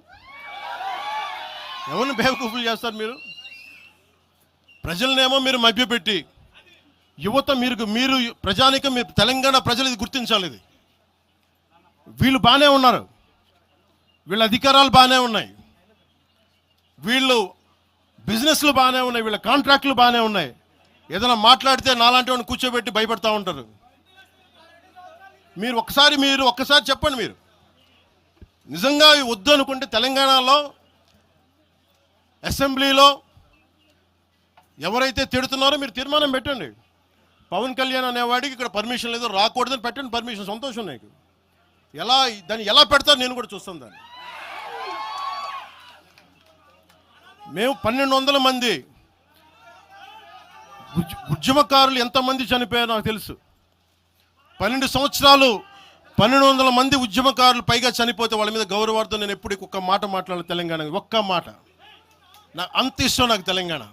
Speaker 1: ఎవరిని బేవకూఫులు చేస్తారు? మీరు ప్రజలనేమో మీరు మభ్యపెట్టి, యువత మీరు ప్రజానికం, మీరు తెలంగాణ ప్రజలు ఇది గుర్తించాలి. ఇది వీళ్ళు బాగానే ఉన్నారు, వీళ్ళ అధికారాలు బాగానే ఉన్నాయి, వీళ్ళు బిజినెస్లు బాగానే ఉన్నాయి, వీళ్ళ కాంట్రాక్టులు బాగానే ఉన్నాయి. ఏదైనా మాట్లాడితే నాలాంటి వాడిని కూర్చోబెట్టి భయపడతా ఉంటారు. మీరు ఒక్కసారి చెప్పండి, మీరు నిజంగా వద్దు అనుకుంటే తెలంగాణలో అసెంబ్లీలో ఎవరైతే తిడుతున్నారో మీరు తీర్మానం పెట్టండి. పవన్ కళ్యాణ్ అనేవాడికి ఇక్కడ పర్మిషన్ లేదు, రాకూడదని పెట్టండి పర్మిషన్. సంతోషం నాకు. దాన్ని ఎలా పెడతారు నేను కూడా చూస్తాను. దాన్ని మేము 1200 మంది ఉద్యమకారులు ఎంతమంది చనిపోయారో నాకు తెలుసు. 12 సంవత్సరాలు 1200 మంది ఉద్యమకారులు పైగా చనిపోతే వాళ్ళ మీద గౌరవార్థం నేను ఎప్పుడు ఒక్క మాట మాట్లాడాలి తెలంగాణ, ఒక్క మాట. నాకు అంత ఇష్టం నాకు తెలంగాణ.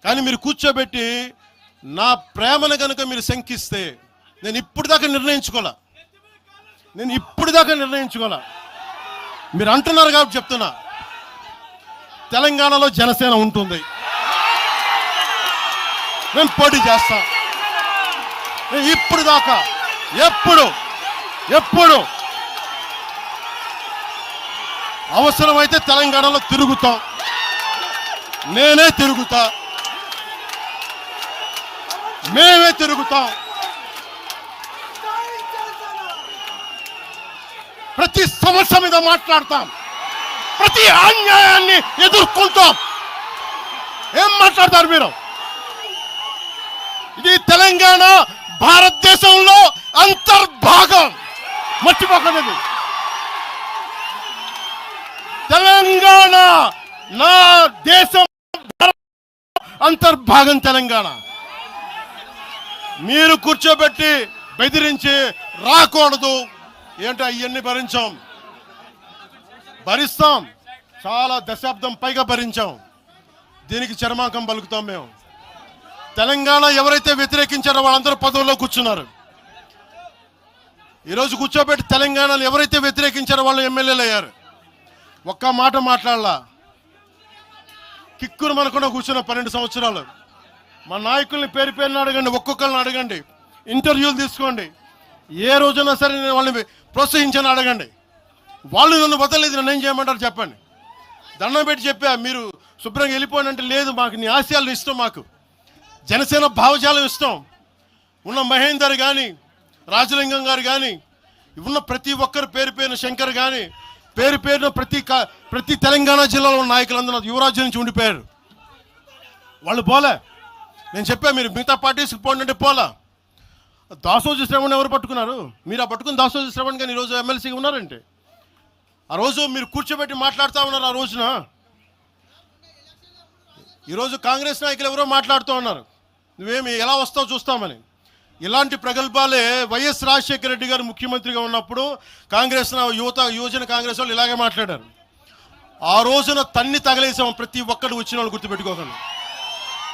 Speaker 1: కానీ మీరు కూర్చోబెట్టి నా ప్రేమను కనుక మీరు శంకిస్తే నేను ఇప్పుడు దాకా నిర్ణయించుకోలే. మీరు అంటున్నారు కాబట్టి చెప్తున్నా, తెలంగాణలో జనసేన ఉంటుంది, నేను పోటీ చేస్తా. నేను ఇప్పుడు దాకా ఎప్పుడు అవసరమైతే తెలంగాణలో తిరుగుతాం, నేనే తిరుగుతా, మేమే తిరుగుతాం. ప్రతి సమస్య మీద మాట్లాడతాం, ప్రతి అన్యాయాన్ని ఎదుర్కొంటాం. ఏం మాట్లాడతారు మీరు? ఇది తెలంగాణ భారతదేశంలో అంతర్భాగం, మర్చిపోకండి. తెలంగాణ నా దేశం అంతర్భాగం తెలంగాణ. మీరు కూర్చోబెట్టి బెదిరించి రాకూడదు ఏంటో అవన్నీ భరిస్తాం. చాలా దశాబ్దం పైగా భరించాం. దీనికి చర్మాంకం పలుకుతాం మేము. తెలంగాణ ఎవరైతే వ్యతిరేకించారో వాళ్ళందరూ పదవుల్లో కూర్చున్నారు. ఈరోజు కూర్చోబెట్టి తెలంగాణను ఎవరైతే వ్యతిరేకించారో వాళ్ళు ఎమ్మెల్యేలు అయ్యారు. ఒక్క మాట మాట్లాడలా, కిక్కురు మనకుండా కూర్చున్న 12 సంవత్సరాలు. మా నాయకుల్ని పేరు పేరుని అడగండి, ఒక్కొక్కరిని అడగండి, ఇంటర్వ్యూలు తీసుకోండి. ఏ రోజునా సరే నేను వాళ్ళని ప్రోత్సహించని అడగండి. వాళ్ళు నన్ను వదలలేదు, నన్ను ఏం చేయమంటారు చెప్పండి. దండం పెట్టి చెప్పా, మీరు శుభ్రంగా వెళ్ళిపోండి అంటే లేదు, మాకు నీ ఆశయాలు ఇష్టం, మాకు జనసేన భావజాలం ఇష్టం. ఉన్న మహేందర్ కానీ, రాజలింగం గారు కానీ, ఉన్న ప్రతి ఒక్కరు పేరు పేరున, శంకర్ కానీ పేరు పేరున ప్రతి తెలంగాణ జిల్లాలో ఉన్న నాయకులందరూ యువరాజ్యం నుంచి ఉండిపోయారు. వాళ్ళు పోలే. నేను చెప్పా, మీరు మిగతా పార్టీస్కి పోండి అంటే పోలా. దాసోజు శ్రవణ్ ఎవరు పట్టుకున్నారు? మీరు ఆ పట్టుకుని దాసోజు శ్రవణ్ కానీ ఈరోజు ఎమ్మెల్సీగా ఉన్నారంటే, ఆ రోజు మీరు కూర్చోబెట్టి మాట్లాడుతూ ఉన్నారు. ఆ రోజున ఈరోజు కాంగ్రెస్ నాయకులు ఎవరో మాట్లాడుతూ ఉన్నారు, నువ్వేమి ఎలా వస్తావు చూస్తామని. ఇలాంటి ప్రగల్భాలే వైఎస్ రాజశేఖర రెడ్డి గారు ముఖ్యమంత్రిగా ఉన్నప్పుడు కాంగ్రెస్ యువజన కాంగ్రెస్ వాళ్ళు ఇలాగే మాట్లాడారు. ఆ రోజున తన్ని తగలేసాం ప్రతి ఒక్కరు వచ్చిన వాళ్ళు, గుర్తుపెట్టుకోకండి.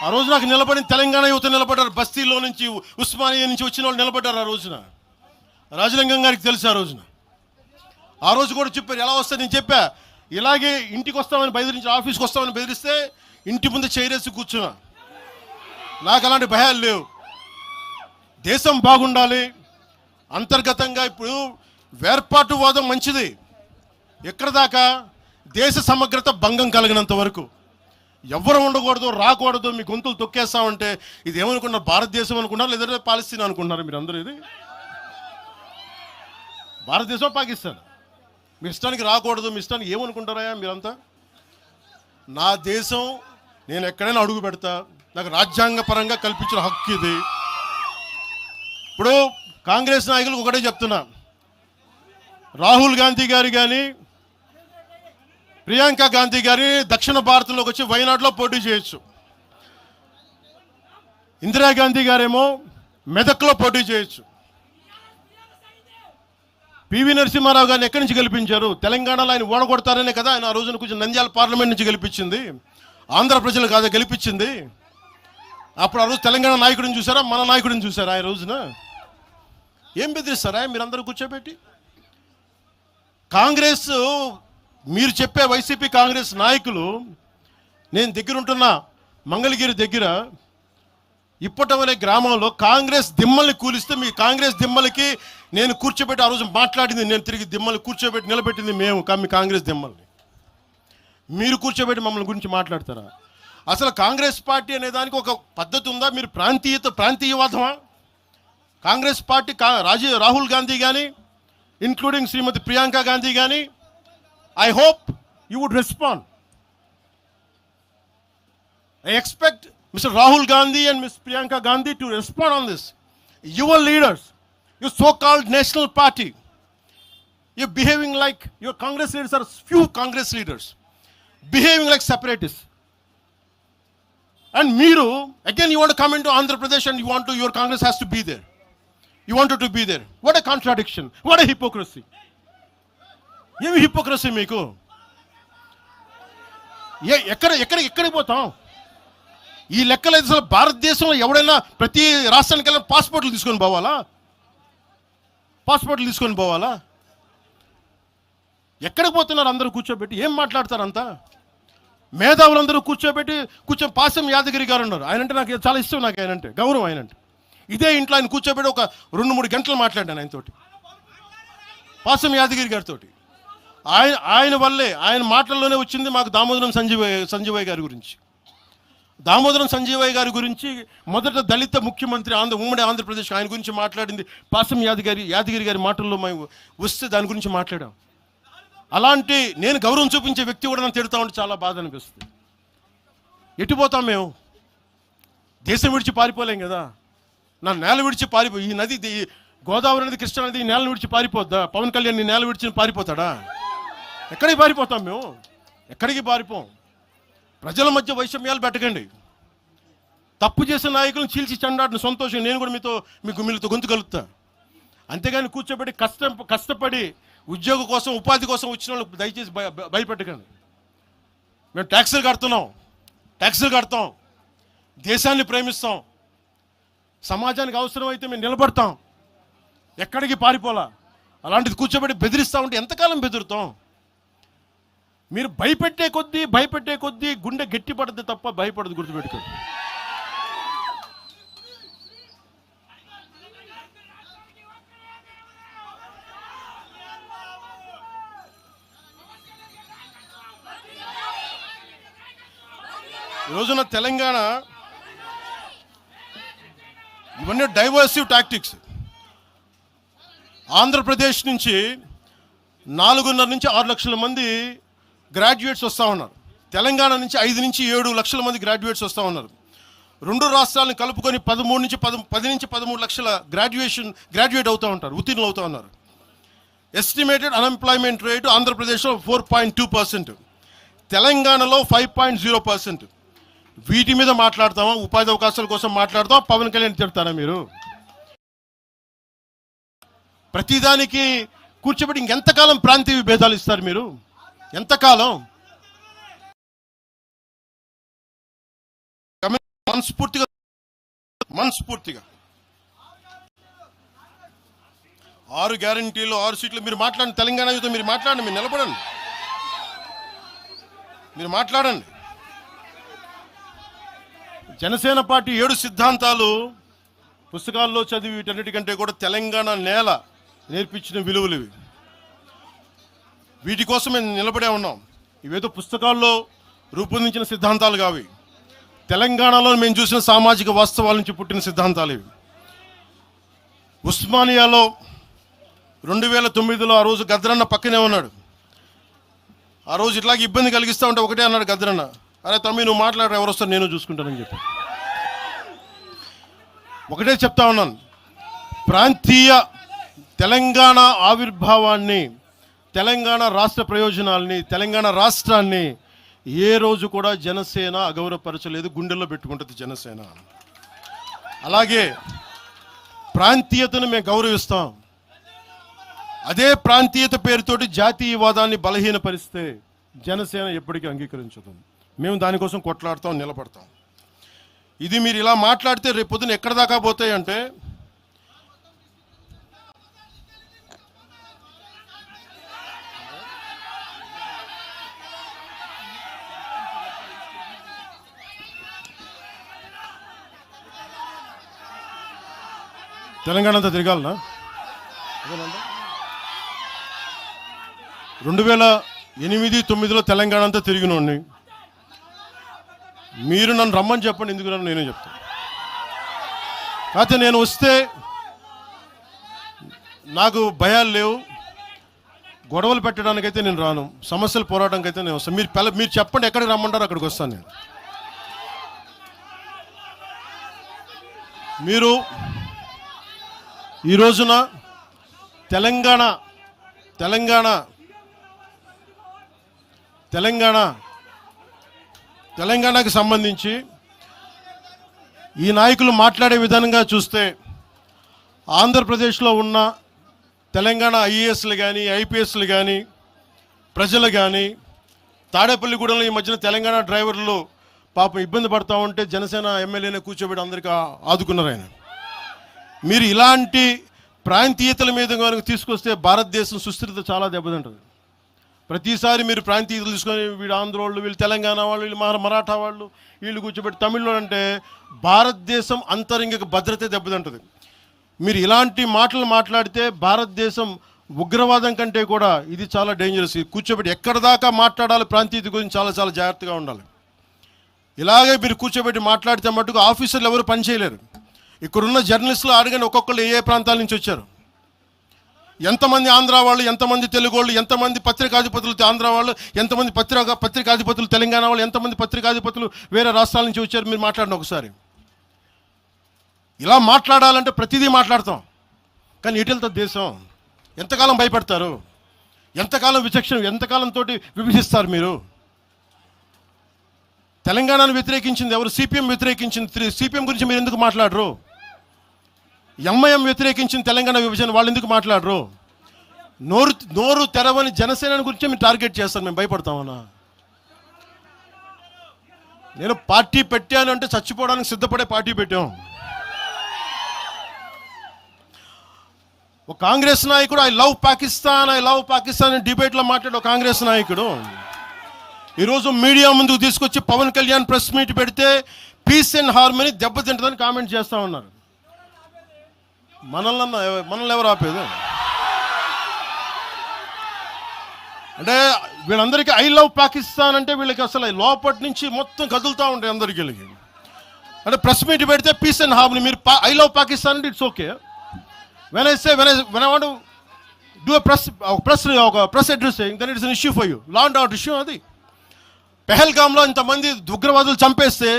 Speaker 1: ఆ రోజు నాకు నిలబడిన తెలంగాణ యువత నిలబడ్డారు, బస్తీలో నుంచి, ఉస్మానియా నుంచి వచ్చిన వాళ్ళు నిలబడ్డారు. ఆ రోజున రాజలింగం గారికి తెలుసు. ఆ రోజు కూడా చెప్పారు ఎలా వస్తా. నేను చెప్పా, ఇలాగే ఇంటికి వస్తామని బెదిరించి, ఆఫీస్కి వస్తామని బెదిరిస్తే ఇంటి ముందు చైరేసి కూర్చున్నా. నాకు అలాంటి భయాలు లేవు. దేశం బాగుండాలి. అంతర్గతంగా ఇప్పుడు వేర్పాటువాదం మంచిది, ఎక్కడ దాకా దేశ సమగ్రత భంగం కలిగినంత వరకు. ఎవరు ఉండకూడదు, రాకూడదు, మీ గొంతులు తొక్కేస్తామంటే ఇది ఏమనుకున్నారు? భారతదేశం అనుకున్నారు లేదా పాలస్తీన్ అనుకుంటున్నారు? మీరు అందరూ ఇది భారతదేశం పాకిస్తాన్, మీ ఇష్టానికి రాకూడదు, మీ ఇష్టానికి ఏమనుకుంటారా మీరంతా? నా దేశం, నేను ఎక్కడైనా అడుగు పెడతా, నాకు రాజ్యాంగ పరంగా కల్పించిన హక్కు ఇది. ఇప్పుడు కాంగ్రెస్ నాయకులకు ఒకటే చెప్తున్నా, రాహుల్ గాంధీ గారు కానీ ప్రియాంక గాంధీ గారి దక్షిణ భారతంలోకి వచ్చి వైనాడులో పోటీ చేయొచ్చు. ఇందిరాగాంధీ గారేమో మెదక్లో పోటీ చేయొచ్చు. పివి నరసింహారావు గారిని ఎక్కడి నుంచి గెలిపించారు? తెలంగాణలో ఆయన ఓడగొడతారనే కదా ఆయన ఆ రోజున కొంచెం నంద్యాల పార్లమెంట్ నుంచి గెలిపించింది, ఆంధ్ర ప్రజలు కాదా గెలిపించింది. అప్పుడు ఆ రోజు తెలంగాణ నాయకుడిని చూసారా, మన నాయకుడిని చూసారా? ఆ రోజున ఏం బెదిరిస్తారా మీరందరూ కూర్చోబెట్టి? కాంగ్రెస్, మీరు చెప్పే వైసీపీ కాంగ్రెస్ నాయకులు, నేను దగ్గరుంటున్న మంగళగిరి దగ్గర ఇప్పటవలే గ్రామంలో కాంగ్రెస్ దిమ్మల్ని కూలిస్తే, మీ కాంగ్రెస్ దిమ్మలకి నేను కూర్చోబెట్టి ఆ రోజు మాట్లాడింది, నేను తిరిగి దిమ్మల్ని కూర్చోబెట్టి నిలబెట్టింది మేము, మీ కాంగ్రెస్ దిమ్మల్ని. మీరు కూర్చోబెట్టి మమ్మల్ని గురించి మాట్లాడతారా? అసలు కాంగ్రెస్ పార్టీ అనే దానికి ఒక పద్ధతి ఉందా? మీరు ప్రాంతీయవాదమా? కాంగ్రెస్ పార్టీ రాహుల్ గాంధీ కానీ, ఇంక్లూడింగ్ శ్రీమతి ప్రియాంక గాంధీ కానీ, I hope you would respond. I expect Mr. Rahul Gandhi and Ms. Priyanka Gandhi to respond on this. Your leaders, your so-called national party, you're behaving like, your Congress leaders are few Congress leaders, behaving like separatists. And Meeru, again you want to come into Andhra Pradesh and your Congress has to be there. You wanted to be there. What a contradiction. What a hypocrisy. Yemi hypocrisy meeku. ఎక్కడికి పోతాం? ఈ లెక్కలు అసలు భారతదేశంలో ఎవడైనా ప్రతి రాష్ట్రానికి వెళ్ళిన పాస్పోర్ట్లు తీసుకొని పోవాలా? ఎక్కడికి పోతున్నారు అందరూ కూర్చోబెట్టి? ఏం మాట్లాడతారంతా? మేధావులందరూ కూర్చోబెట్టి పాసం యాదగిరి గారు ఉన్నారు, ఆయనంటే నాకు చాలా ఇష్టం, నాకు ఆయనంటే గౌరవం. ఆయనంటే ఇదే ఇంట్లో ఆయన కూర్చోబెట్టి ఒక 2-3 గంటలు మాట్లాడాను ఆయనతోటి, పాసం యాదగిరి గారితో. ఆయన వల్లే, ఆయన మాటల్లోనే వచ్చింది మాకు దామోదరం సంజీవయ్య గారి గురించి. దామోదరం సంజీవయ్య గారి గురించి మొదట దళిత ముఖ్యమంత్రి ఉమ్మడి ఆంధ్రప్రదేశ్, ఆయన గురించి మాట్లాడింది పాసం యాదగిరి గారి మాటల్లో మేము వస్తే దాని గురించి మాట్లాడాం. అలాంటి నేను గౌరవం చూపించే వ్యక్తి కూడా నన్ను తిడతా ఉంటే చాలా బాధ అనిపిస్తుంది. ఎటుపోతాం మేము? దేశం విడిచి పారిపోలేం కదా, నా నేల విడిచి ఈ నది, గోదావరి నది, కృష్ణా నది ఈ నేలను విడిచి పారిపోద్దా? పవన్ కళ్యాణ్ ఈ నేల విడిచి పారిపోతాడా? ఎక్కడికి పారిపోతాం మేము? ఎక్కడికి పారిపోం. ప్రజల మధ్య వైషమ్యాలు పెట్టకండి. తప్పు చేసిన నాయకులను చీల్చి చెండాడిన సంతోషం నేను కూడా మీతో గొంతు కలుగుతా. అంతేగాని కూర్చోబెట్టి కష్టపడి ఉద్యోగం కోసం, ఉపాధి కోసం వచ్చిన వాళ్ళకి దయచేసి భయపెట్టకండి. మేము ట్యాక్సులు కడతాం, దేశాన్ని ప్రేమిస్తాం, సమాజానికి అవసరమైతే మేము నిలబడతాం, ఎక్కడికి పారిపోలా. అలాంటిది కూర్చోబెట్టి బెదిరిస్తా ఉంటే ఎంతకాలం బెదురుతాం? మీరు భయపెట్టే కొద్దీ గుండె గట్టి పడద్దు తప్ప భయపడదు, గుర్తుపెట్టుకోండి. ఈ రోజున తెలంగాణ ఇవన్నీ డైవర్సివ్ టాక్టిక్స్. ఆంధ్రప్రదేశ్ నుంచి 4.5 నుంచి 6 లక్షల మంది గ్రాడ్యుయేట్స్ వస్తూ ఉన్నారు. తెలంగాణ నుంచి 5 నుంచి 7 లక్షల మంది గ్రాడ్యుయేట్స్ వస్తూ ఉన్నారు. 2 రాష్ట్రాలను కలుపుకొని 10 నుంచి 13 లక్షల గ్రాడ్యుయేట్ అవుతూ ఉంటారు, ఉత్తీర్ణులు అవుతూ ఉన్నారు. ఎస్టిమేటెడ్ అన్ఎంప్లాయ్మెంట్ రేటు ఆంధ్రప్రదేశ్లో 4.2%, తెలంగాణలో 5.0%. వీటి మీద మాట్లాడతామా? ఉపాధి అవకాశాల కోసం మాట్లాడతామా? పవన్ కళ్యాణ్ తిడతారా మీరు? ప్రతిదానికి కూర్చోబెట్టి ఇంకెంతకాలం ప్రాంతీయ భేదాలు ఇస్తారు మీరు? ఎంతకాలం? మనస్ఫూర్తిగా 6 గ్యారంటీలు, 6 సీట్లు మీరు మాట్లాడండి. తెలంగాణ యువత మీరు మాట్లాడండి, మీరు నిలబడండి, మీరు మాట్లాడండి. జనసేన పార్టీ 7 సిద్ధాంతాలు పుస్తకాల్లో చదివి వీటన్నిటికంటే కూడా తెలంగాణ నేల నేర్పించిన విలువలు ఇవి. వీటి కోసం మేము నిలబడే ఉన్నాం. ఇవేదో పుస్తకాల్లో రూపొందించిన సిద్ధాంతాలు కావి. తెలంగాణలో మేము చూసిన సామాజిక వాస్తవాల నుంచి పుట్టిన సిద్ధాంతాలు ఇవి. ఉస్మానియాలో 2009లో ఆ రోజు గద్రన్న పక్కనే ఉన్నాడు. ఆ రోజు ఇట్లాగే ఇబ్బంది కలిగిస్తూ ఉంటే ఒకటే అన్నాడు గద్రన్న, అరే తమ్మి నువ్వు మాట్లాడరు, ఎవరు వస్తారు నేను చూసుకుంటానని చెప్పి. ఒకటే చెప్తా ఉన్నాను, ప్రాంతీయ తెలంగాణ ఆవిర్భావాన్ని, తెలంగాణ రాష్ట్ర ప్రయోజనాల్ని, తెలంగాణ రాష్ట్రాన్ని ఏ రోజు కూడా జనసేన అగౌరవపరచలేదు, గుండెల్లో పెట్టుకుంటుంది జనసేన. అలాగే ప్రాంతీయతను మేము గౌరవిస్తాం. అదే ప్రాంతీయత పేరుతోటి జాతీయవాదాన్ని బలహీనపరిస్తే జనసేన ఎప్పటికీ అంగీకరించదు. మేము దానికోసం కొట్లాడతాం, నిలబడతాం. ఇది మీరు ఇలా మాట్లాడితే రేపు పొద్దున ఎక్కడ దాకా పోతాయి అంటే, తెలంగాణ అంతా తిరగాలనా? 2008-2009లో తెలంగాణ అంతా తిరిగినోడిని. మీరు నన్ను రమ్మని చెప్పండి, ఎందుకు నన్ను నేనే చెప్తాను. కాకపోతే నేను వస్తే నాకు భయాలు లేవు, గొడవలు పెట్టడానికైతే నేను రాను, సమస్యలు పోరాటానికి అయితే నేను వస్తాను. మీరు చెప్పండి ఎక్కడికి రమ్మంటారో అక్కడికి వస్తాను నేను. మీరు ఈ రోజున తెలంగాణకి సంబంధించి ఈ నాయకులు మాట్లాడే విధానంగా చూస్తే, ఆంధ్రప్రదేశ్లో ఉన్న తెలంగాణ ఐఏఎస్లు కానీ, ఐపీఎస్లు కానీ, ప్రజలు కానీ, తాడేపల్లిగూడెంలో ఈ మధ్యన తెలంగాణ డ్రైవర్లు పాపం ఇబ్బంది పడతా ఉంటే జనసేన ఎమ్మెల్యేనే కూర్చోబెట్టి అందరికీ ఆదుకున్నారు ఆయన. మీరు ఇలాంటి ప్రాంతీయతల మీద కనుక తీసుకొస్తే భారతదేశం సుస్థిరత చాలా దెబ్బతింటుంది. ప్రతిసారి మీరు ప్రాంతీయతలు తీసుకొని వీళ్ళు ఆంధ్ర వాళ్ళు, వీళ్ళు తెలంగాణ వాళ్ళు, వీళ్ళు మరాఠా వాళ్ళు, వీళ్ళు కూర్చోబెట్టి తమిళ్లో అంటే భారతదేశం అంతరంగిక భద్రత దెబ్బతింటుంది. మీరు ఇలాంటి మాటలు మాట్లాడితే భారతదేశం ఉగ్రవాదం కంటే కూడా ఇది చాలా డేంజరస్. కూర్చోబెట్టి ఎక్కడ దాకా మాట్లాడాలి, ప్రాంతీయత గురించి చాలా చాలా జాగ్రత్తగా ఉండాలి. ఇలాగే మీరు కూర్చోబెట్టి మాట్లాడితే మటుకు ఆఫీసర్లు ఎవరు పనిచేయలేరు. ఇక్కడున్న జర్నలిస్టులు అడగండి, ఒక్కొక్కరు ఏ ప్రాంతాల నుంచి వచ్చారు, ఎంతమంది ఆంధ్ర వాళ్ళు, ఎంతమంది తెలుగు వాళ్ళు, ఎంతమంది పత్రికాధిపతులు ఆంధ్ర వాళ్ళు, ఎంతమంది పత్రికాధిపతులు తెలంగాణ వాళ్ళు, ఎంతమంది పత్రికాధిపతులు వేరే రాష్ట్రాల నుంచి వచ్చారు. మీరు మాట్లాడిన ఒకసారి. ఇలా మాట్లాడాలంటే ప్రతిదీ మాట్లాడతాం, కానీ ఎటులతో దేశం? ఎంతకాలం భయపడతారు? ఎంతకాలం విచక్షణ, ఎంతకాలంతో విభజిస్తారు మీరు? తెలంగాణను వ్యతిరేకించింది ఎవరు? సిపిఎం వ్యతిరేకించింది. సిపిఎం గురించి మీరు ఎందుకు మాట్లాడరు? ఎంఐఎం వ్యతిరేకించింది తెలంగాణ విభజన, వాళ్ళు ఎందుకు మాట్లాడరు? నోరు తెరవని జనసేన గురించి మీరు టార్గెట్ చేస్తారు. మేము భయపడతామన్నా? నేను పార్టీ పెట్టాను అంటే చచ్చిపోవడానికి సిద్ధపడే పార్టీ పెట్టాం. ఒక కాంగ్రెస్ నాయకుడు ఐ లవ్ పాకిస్తాన్ డిబేట్లో మాట్లాడే ఒక కాంగ్రెస్ నాయకుడు ఈరోజు మీడియా ముందుకు తీసుకొచ్చి పవన్ కళ్యాణ్ ప్రెస్ మీట్ పెడితే పీస్ అండ్ హార్మనీ దెబ్బతింటుందని కామెంట్ చేస్తూ ఉన్నారు. మనల్ని ఎవరు ఆపేది? అంటే వీళ్ళందరికీ ఐ లవ్ పాకిస్తాన్ అంటే వీళ్ళకి అసలు లోపటి నుంచి మొత్తం కదులుతూ ఉంటాయి అందరికీ. అంటే ప్రెస్ మీట్ పెడితే పీస్ అండ్ హార్మనీ, మీరు ఐ లవ్ పాకిస్తాన్ అంటే it's okay. When I want do press address then it's an issue for you. Law and order issue అది. పెహల్గామ్లో ఇంతమంది ఉగ్రవాదులు చంపేస్తే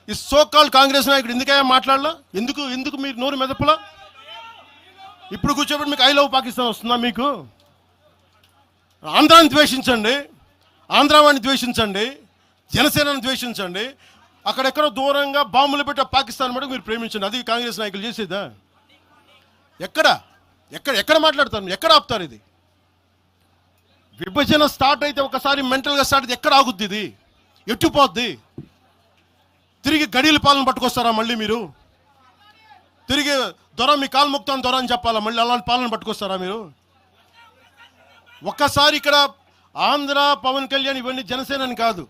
Speaker 1: ఈ సోకాల్ కాంగ్రెస్ నాయకుడు ఎందుకయ్యా మాట్లాడలా? ఎందుకు మీరు నోరు మెదపలా? ఇప్పుడు కూర్చోబెట్టి మీకు ఐ లవ్ పాకిస్తాన్ వస్తుందా? మీకు ఆంధ్రాని ద్వేషించండి, ఆంధ్రావాణి ద్వేషించండి, జనసేనని ద్వేషించండి, అక్కడెక్కడో దూరంగా బాంబులు పెట్టే పాకిస్తాన్ మటుకు మీరు ప్రేమించండి. అది కాంగ్రెస్ నాయకులు చేసేదా? ఎక్కడ మాట్లాడతారు? ఎక్కడ ఆపుతారు? ఇది విభజన స్టార్ట్ అయితే ఒకసారి మెంటల్గా స్టార్ట్ అయితే ఎక్కడ ఆగుద్ది? ఇది ఎట్టుపోద్ది? తిరిగి గడీల పాలన పట్టుకొస్తారా మళ్ళీ మీరు? తిరిగి దొర మీ కాలు ముక్తాను దొర అని చెప్పాలా? మళ్ళీ అలాంటి పాలన పట్టుకొస్తారా మీరు? ఒక్కసారి ఇక్కడ ఆంధ్ర పవన్ కళ్యాణ్ ఇవన్నీ జనసేనని కాదు,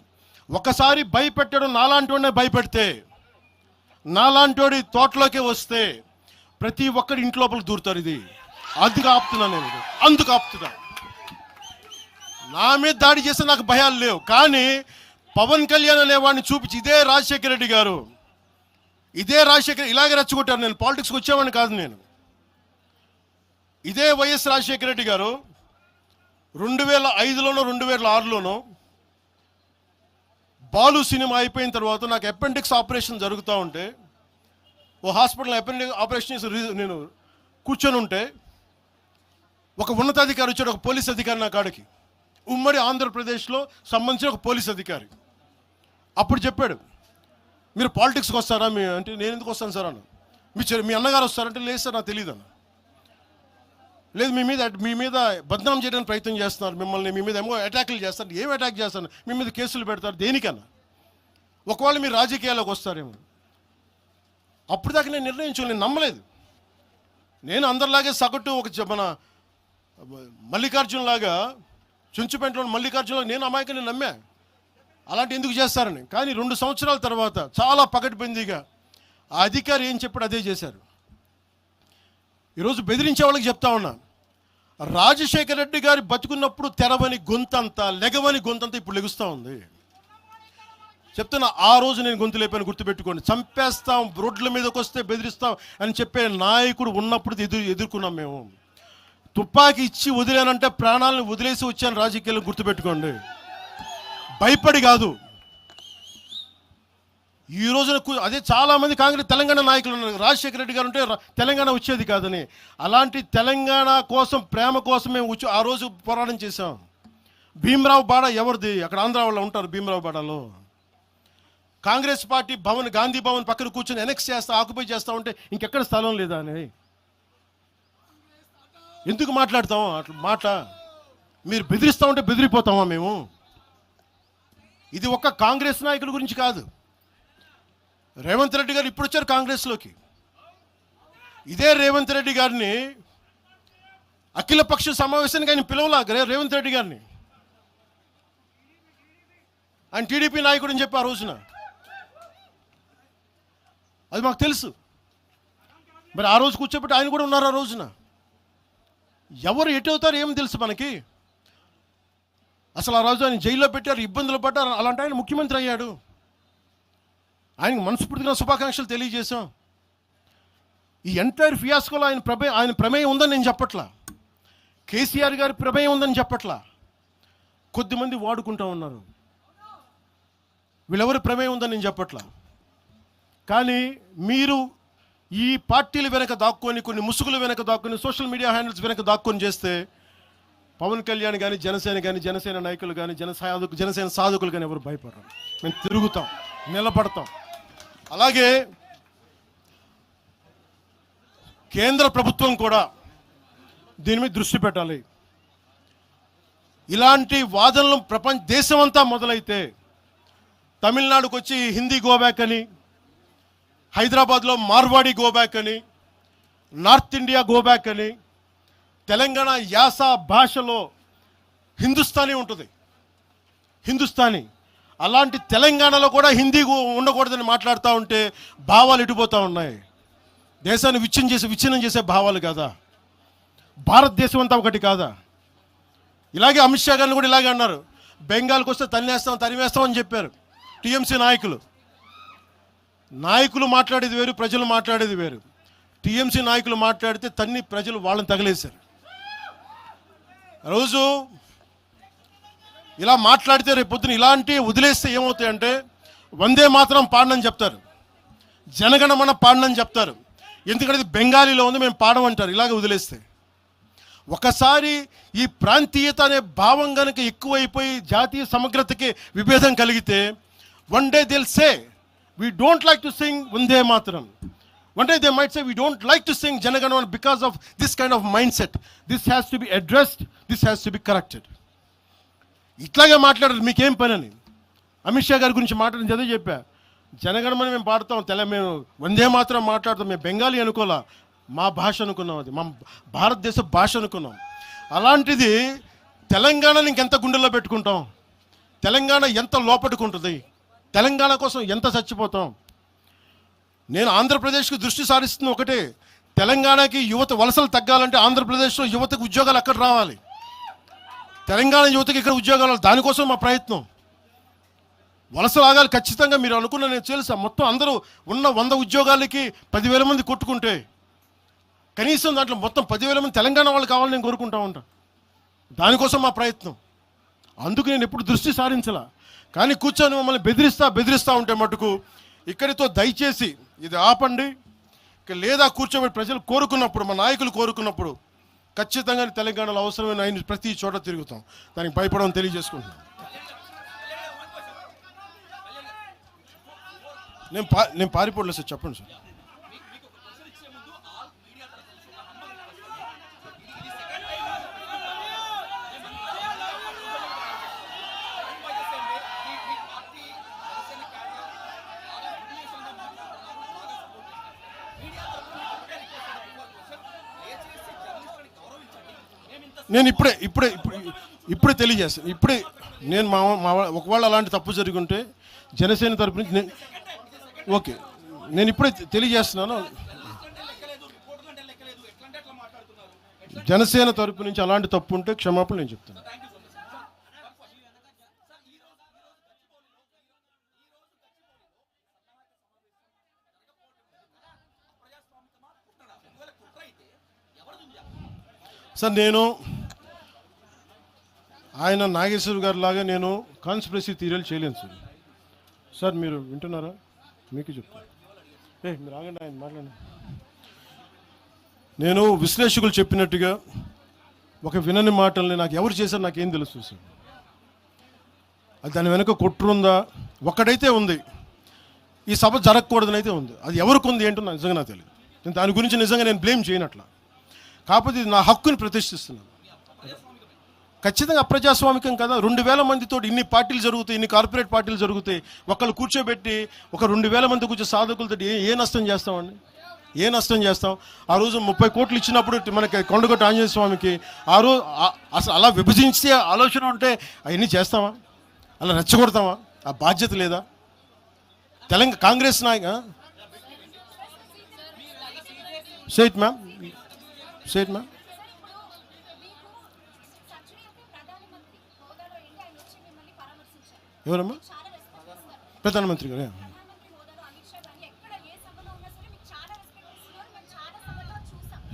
Speaker 1: ఒకసారి భయపెట్టడం నాలాంటి వాడినే భయపెడితే, నాలాంటి తోటలోకి వస్తే ప్రతి ఒక్కరి ఇంటి లోపలికి దూరుతారు. ఇది అందుకు ఆపుతున్నా నేను, అందుకు ఆపుతున్నా. నా మీద దాడి చేస్తే నాకు భయాలు లేవు, కానీ పవన్ కళ్యాణ్ అనేవాడిని చూపించి ఇదే రాజశేఖర రెడ్డి గారు ఇలాగే రెచ్చగొట్టారు. నేను పాలిటిక్స్కి వచ్చేవాడిని కాదు. నేను ఇదే వైఎస్ రాజశేఖర రెడ్డి గారు 2005లోనో 2006లోనో బాలు సినిమా అయిపోయిన తర్వాత నాకు అపెండిక్స్ ఆపరేషన్ జరుగుతూ ఉంటే ఓ హాస్పిటల్ అపెండిక్స్ ఆపరేషన్ నేను కూర్చొని ఉంటే ఒక ఉన్నతాధికారి వచ్చాడు, ఒక పోలీస్ అధికారి నా కాడికి, ఉమ్మడి ఆంధ్రప్రదేశ్లో సంబంధించిన ఒక పోలీస్ అధికారి. అప్పుడు చెప్పాడు, మీరు పాలిటిక్స్కి వస్తారా అంటే నేను ఎందుకు వస్తాను సార్ అన్న. మీ అన్నగారు వస్తారంటే లేదు సార్ నాకు తెలియదు అన్న. లేదు మీ మీద బద్నాం చేయడానికి ప్రయత్నం చేస్తున్నారు, మిమ్మల్ని మీ మీద ఏమో అటాక్లు చేస్తారు. ఏం అటాక్ చేస్తారు? మీ మీద కేసులు పెడతారు, దేనికన్నా? ఒకవేళ మీరు రాజకీయాల్లోకి వస్తారేమో. అప్పుడు దాకా నేను నిర్ణయించు, నేను నమ్మలేదు. నేను అందరిలాగే సగటు మన మల్లికార్జున్ లాగా, చుంచుపెంటలో మల్లికార్జున నేను అమాయకుని నమ్మా అలాంటి ఎందుకు చేస్తారని. కానీ 2 సంవత్సరాల తర్వాత చాలా పకడ్బందీగా ఆ అధికారి ఏం చెప్పాడు అదే చేశారు. ఈరోజు బెదిరించే వాళ్ళకి చెప్తా ఉన్నా, రాజశేఖర రెడ్డి గారి బతుకున్నప్పుడు తెరవని గొంతంతా, లెగవని గొంతంతా ఇప్పుడు లెగుస్తూ ఉంది. చెప్తున్నా, ఆ రోజు నేను గొంతు లేపాను, గుర్తుపెట్టుకోండి. చంపేస్తాం, రోడ్ల మీదకి వస్తే బెదిరిస్తాం అని చెప్పే నాయకుడు ఉన్నప్పుడు ఎదుర్కొన్నాం మేము. తుపాకీ ఇచ్చి వదిలేనంటే ప్రాణాలను వదిలేసి వచ్చాను రాజకీయాలు, గుర్తుపెట్టుకోండి. భయపడి కాదు. ఈ రోజున అదే చాలామంది కాంగ్రెస్ తెలంగాణ నాయకులు ఉన్నారు, రాజశేఖర రెడ్డి గారు ఉంటే తెలంగాణ వచ్చేది కాదని. అలాంటి తెలంగాణ కోసం, ప్రేమ కోసం మేము ఆ రోజు పోరాటం చేశాం. భీమరావు బాడ ఎవరిది? అక్కడ ఆంధ్ర వాళ్ళు ఉంటారు భీమరావు బాడలో. కాంగ్రెస్ పార్టీ భవన్, గాంధీ భవన్ పక్కన కూర్చొని ఎనెక్స్ చేస్తా, ఆక్యుపై చేస్తా ఉంటే ఇంకెక్కడ స్థలం లేదా అని ఎందుకు మాట్లాడతాం అట్లా మాట? మీరు బెదిరిస్తూ ఉంటే బెదిరిపోతామా మేము? ఇది ఒక్క కాంగ్రెస్ నాయకుల గురించి కాదు. రేవంత్ రెడ్డి గారు ఇప్పుడు వచ్చారు కాంగ్రెస్లోకి. ఇదే రేవంత్ రెడ్డి గారిని అఖిలపక్ష సమావేశానికి ఆయన పిలవలా. రేవంత్ రెడ్డి గారిని ఆయన టీడీపీ నాయకుడు అని చెప్పి ఆ రోజున, అది మాకు తెలుసు. మరి ఆ రోజు కూర్చోబెట్టి ఆయన కూడా ఉన్నారు ఆ రోజున. ఎవరు ఎటు అవుతారు ఏమి తెలుసు మనకి? అసలు ఆ రోజు ఆయన జైల్లో పెట్టారు, ఇబ్బందులు పడ్డారు. అలాంటి ఆయన ముఖ్యమంత్రి అయ్యాడు. ఆయనకు మనస్ఫూర్తిగా శుభాకాంక్షలు తెలియజేశాం. ఈ ఎంటైర్ ఫియాస్కోలో ఆయన ప్రమేయం ఉందని నేను చెప్పట్లా, కేసీఆర్ గారి ప్రమేయం ఉందని చెప్పట్లా. కొద్దిమంది వాడుకుంటూ ఉన్నారు, వీళ్ళెవరి ప్రమేయం ఉందని నేను చెప్పట్లా. కానీ మీరు ఈ పార్టీల వెనక దాక్కొని, కొన్ని ముసుగుల వెనక దాక్కొని, సోషల్ మీడియా హ్యాండిల్స్ వెనక దాక్కొని చేస్తే పవన్ కళ్యాణ్ కానీ, జనసేన నాయకులు కానీ, జనసేన సాధకులు కానీ ఎవరు భయపడరు. మేము తిరుగుతాం, నిలబడతాం. అలాగే కేంద్ర ప్రభుత్వం కూడా దీని మీద దృష్టి పెట్టాలి. ఇలాంటి వాదనలు దేశమంతా మొదలైతే, తమిళనాడుకు వచ్చి హిందీ గోబ్యాక్ అని, హైదరాబాద్లో మార్వాడి గోబ్యాక్ అని, నార్త్ ఇండియా గోబ్యాక్ అని, తెలంగాణ యాస భాషలో హిందుస్థానీ ఉంటుంది, హిందుస్థానీ. అలాంటి తెలంగాణలో కూడా హిందీ ఉండకూడదని మాట్లాడుతూ ఉంటే భావాలు ఎటుపోతూ ఉన్నాయి. దేశాన్ని విచ్ఛిన్నం చేసే భావాలు కాదా? భారతదేశం అంతా ఒకటి కాదా? ఇలాగే అమిత్ షా గారిని కూడా ఇలాగే అన్నారు, బెంగాల్కి వస్తే తరిమేస్తాం అని చెప్పారు టీఎంసీ నాయకులు మాట్లాడేది వేరు, ప్రజలు మాట్లాడేది వేరు. టీఎంసీ నాయకులు మాట్లాడితే ప్రజలు వాళ్ళని తగిలేశారు. రోజు ఇలా మాట్లాడితే రేపు పొద్దున ఇలాంటి వదిలేస్తే ఏమవుతాయంటే, వందే మాత్రం పాడనని చెప్తారు, జనగణమన పాడనని చెప్తారు. ఎందుకంటే ఇది బెంగాలీలో ఉంది, మేము పాడమంటారు. ఇలాగ వదిలేస్తే ఒకసారి ఈ ప్రాంతీయత అనే భావం కనుక ఎక్కువైపోయి జాతీయ సమగ్రతకి విభేదం కలిగితే, వన్ డే దిల్ సే we don't like to sing Vande Mataram. One day they might say we don't like to sing Janaganamana because of this kind of mindset. This has to be addressed, this has to be corrected. ఇట్లాగే మాట్లాడారు, మీకేం పని అని. అమిత్ షా గారి గురించి మాట్లాడిన చదివి చెప్పా, జనగణమన మేము పాడతాం, మేము వందే మాత్రం మాట్లాడతాం, మేము బెంగాలీ అనుకోలే, మా భాష అనుకున్నాం, అది మా భారతదేశ భాష అనుకున్నాం. అలాంటిది తెలంగాణని ఇంకెంత గుండెల్లో పెట్టుకుంటాం, తెలంగాణ ఎంత లోపట్టుకుంటుంది, తెలంగాణ కోసం ఎంత చచ్చిపోతాం. నేను ఆంధ్రప్రదేశ్కి దృష్టి సారిస్తున్న ఒకటే, తెలంగాణకి యువత వలసలు తగ్గాలంటే ఆంధ్రప్రదేశ్లో యువతకు ఉద్యోగాలు అక్కడ రావాలి, తెలంగాణ యువతకి ఇక్కడ ఉద్యోగాలు, దానికోసం మా ప్రయత్నం. వలస లాగాలి ఖచ్చితంగా. మీరు అనుకున్న నేను తెలుసా, మొత్తం అందరూ ఉన్న 100 ఉద్యోగాలకి 10,000 మంది కొట్టుకుంటే కనీసం దాంట్లో మొత్తం 10,000 మంది తెలంగాణ వాళ్ళు కావాలని నేను కోరుకుంటా ఉంటా. దానికోసం మా ప్రయత్నం. అందుకు నేను ఎప్పుడు దృష్టి సారించలా. కానీ కూర్చొని మమ్మల్ని బెదిరిస్తా ఉంటే మటుకు ఇక్కడితో దయచేసి ఇది ఆపండి. ఇక లేదా కూర్చోబెట్టి ప్రజలు కోరుకున్నప్పుడు, మా నాయకులు కోరుకున్నప్పుడు ఖచ్చితంగా తెలంగాణలో అవసరమైన ఆయన ప్రతి చోట తిరుగుతాం. దానికి భయపడమని తెలియజేసుకుంటున్నాను. నేను పారిపోలేదు సార్. చెప్పండి సార్. నేను ఇప్పుడే తెలియజేస్తాను. నేను ఒకవేళ అలాంటి తప్పు జరిగి ఉంటే జనసేన తరపు నుంచి ఓకే, నేను ఇప్పుడే తెలియజేస్తున్నాను. జనసేన తరపు నుంచి అలాంటి తప్పు ఉంటే క్షమాపణ నేను చెప్తాను. సార్, నేను ఆయన నాగేశ్వర్ గారి లాగా నేను కాన్స్పిరసీ థియరీలు చేయలేను సార్. సార్ మీరు వింటున్నారా? మీకు చెప్తాను. మీరు ఆగండి, ఆయన మాట్లాడండి. నేను విశ్లేషకులు చెప్పినట్టుగా ఒక వినని మాటల్ని నాకు ఎవరు చేశారు నాకేం తెలుసు సార్. అది దాని వెనక కుట్రుందా? ఒక్కడైతే ఉంది, ఈ సభ జరగకూడదని అయితే ఉంది. అది ఎవరికి ఉంది ఏంటో నాకు నిజంగా నాకు తెలియదు. నేను దాని గురించి నిజంగా నేను బ్లేమ్ చేయనట్లా. కాకపోతే ఇది నా హక్కుని ప్రతిష్ఠిస్తున్నాను. ఖచ్చితంగా అప్రజాస్వామికం కదా. 2,000 మందితో ఇన్ని పార్టీలు జరుగుతాయి, ఇన్ని కార్పొరేట్ పార్టీలు జరుగుతాయి. ఒకళ్ళు కూర్చోబెట్టి ఒక 2,000 మంది కూర్చో సాధకులతో ఏ నష్టం చేస్తామండి? ఏ నష్టం చేస్తాం? ఆ రోజు 30 కోట్లు ఇచ్చినప్పుడు మనకి కొండగొట్ట ఆంజనేయ స్వామికి ఆ రోజు అసలు అలా విభజించే ఆలోచన ఉంటే అవన్నీ చేస్తామా? అలా రెచ్చగొడతామా? ఆ బాధ్యత లేదా? తెలంగాణ కాంగ్రెస్ నాయక సేట్ మ్యామ్ ఎవరమ్మా? ప్రధానమంత్రి గారు.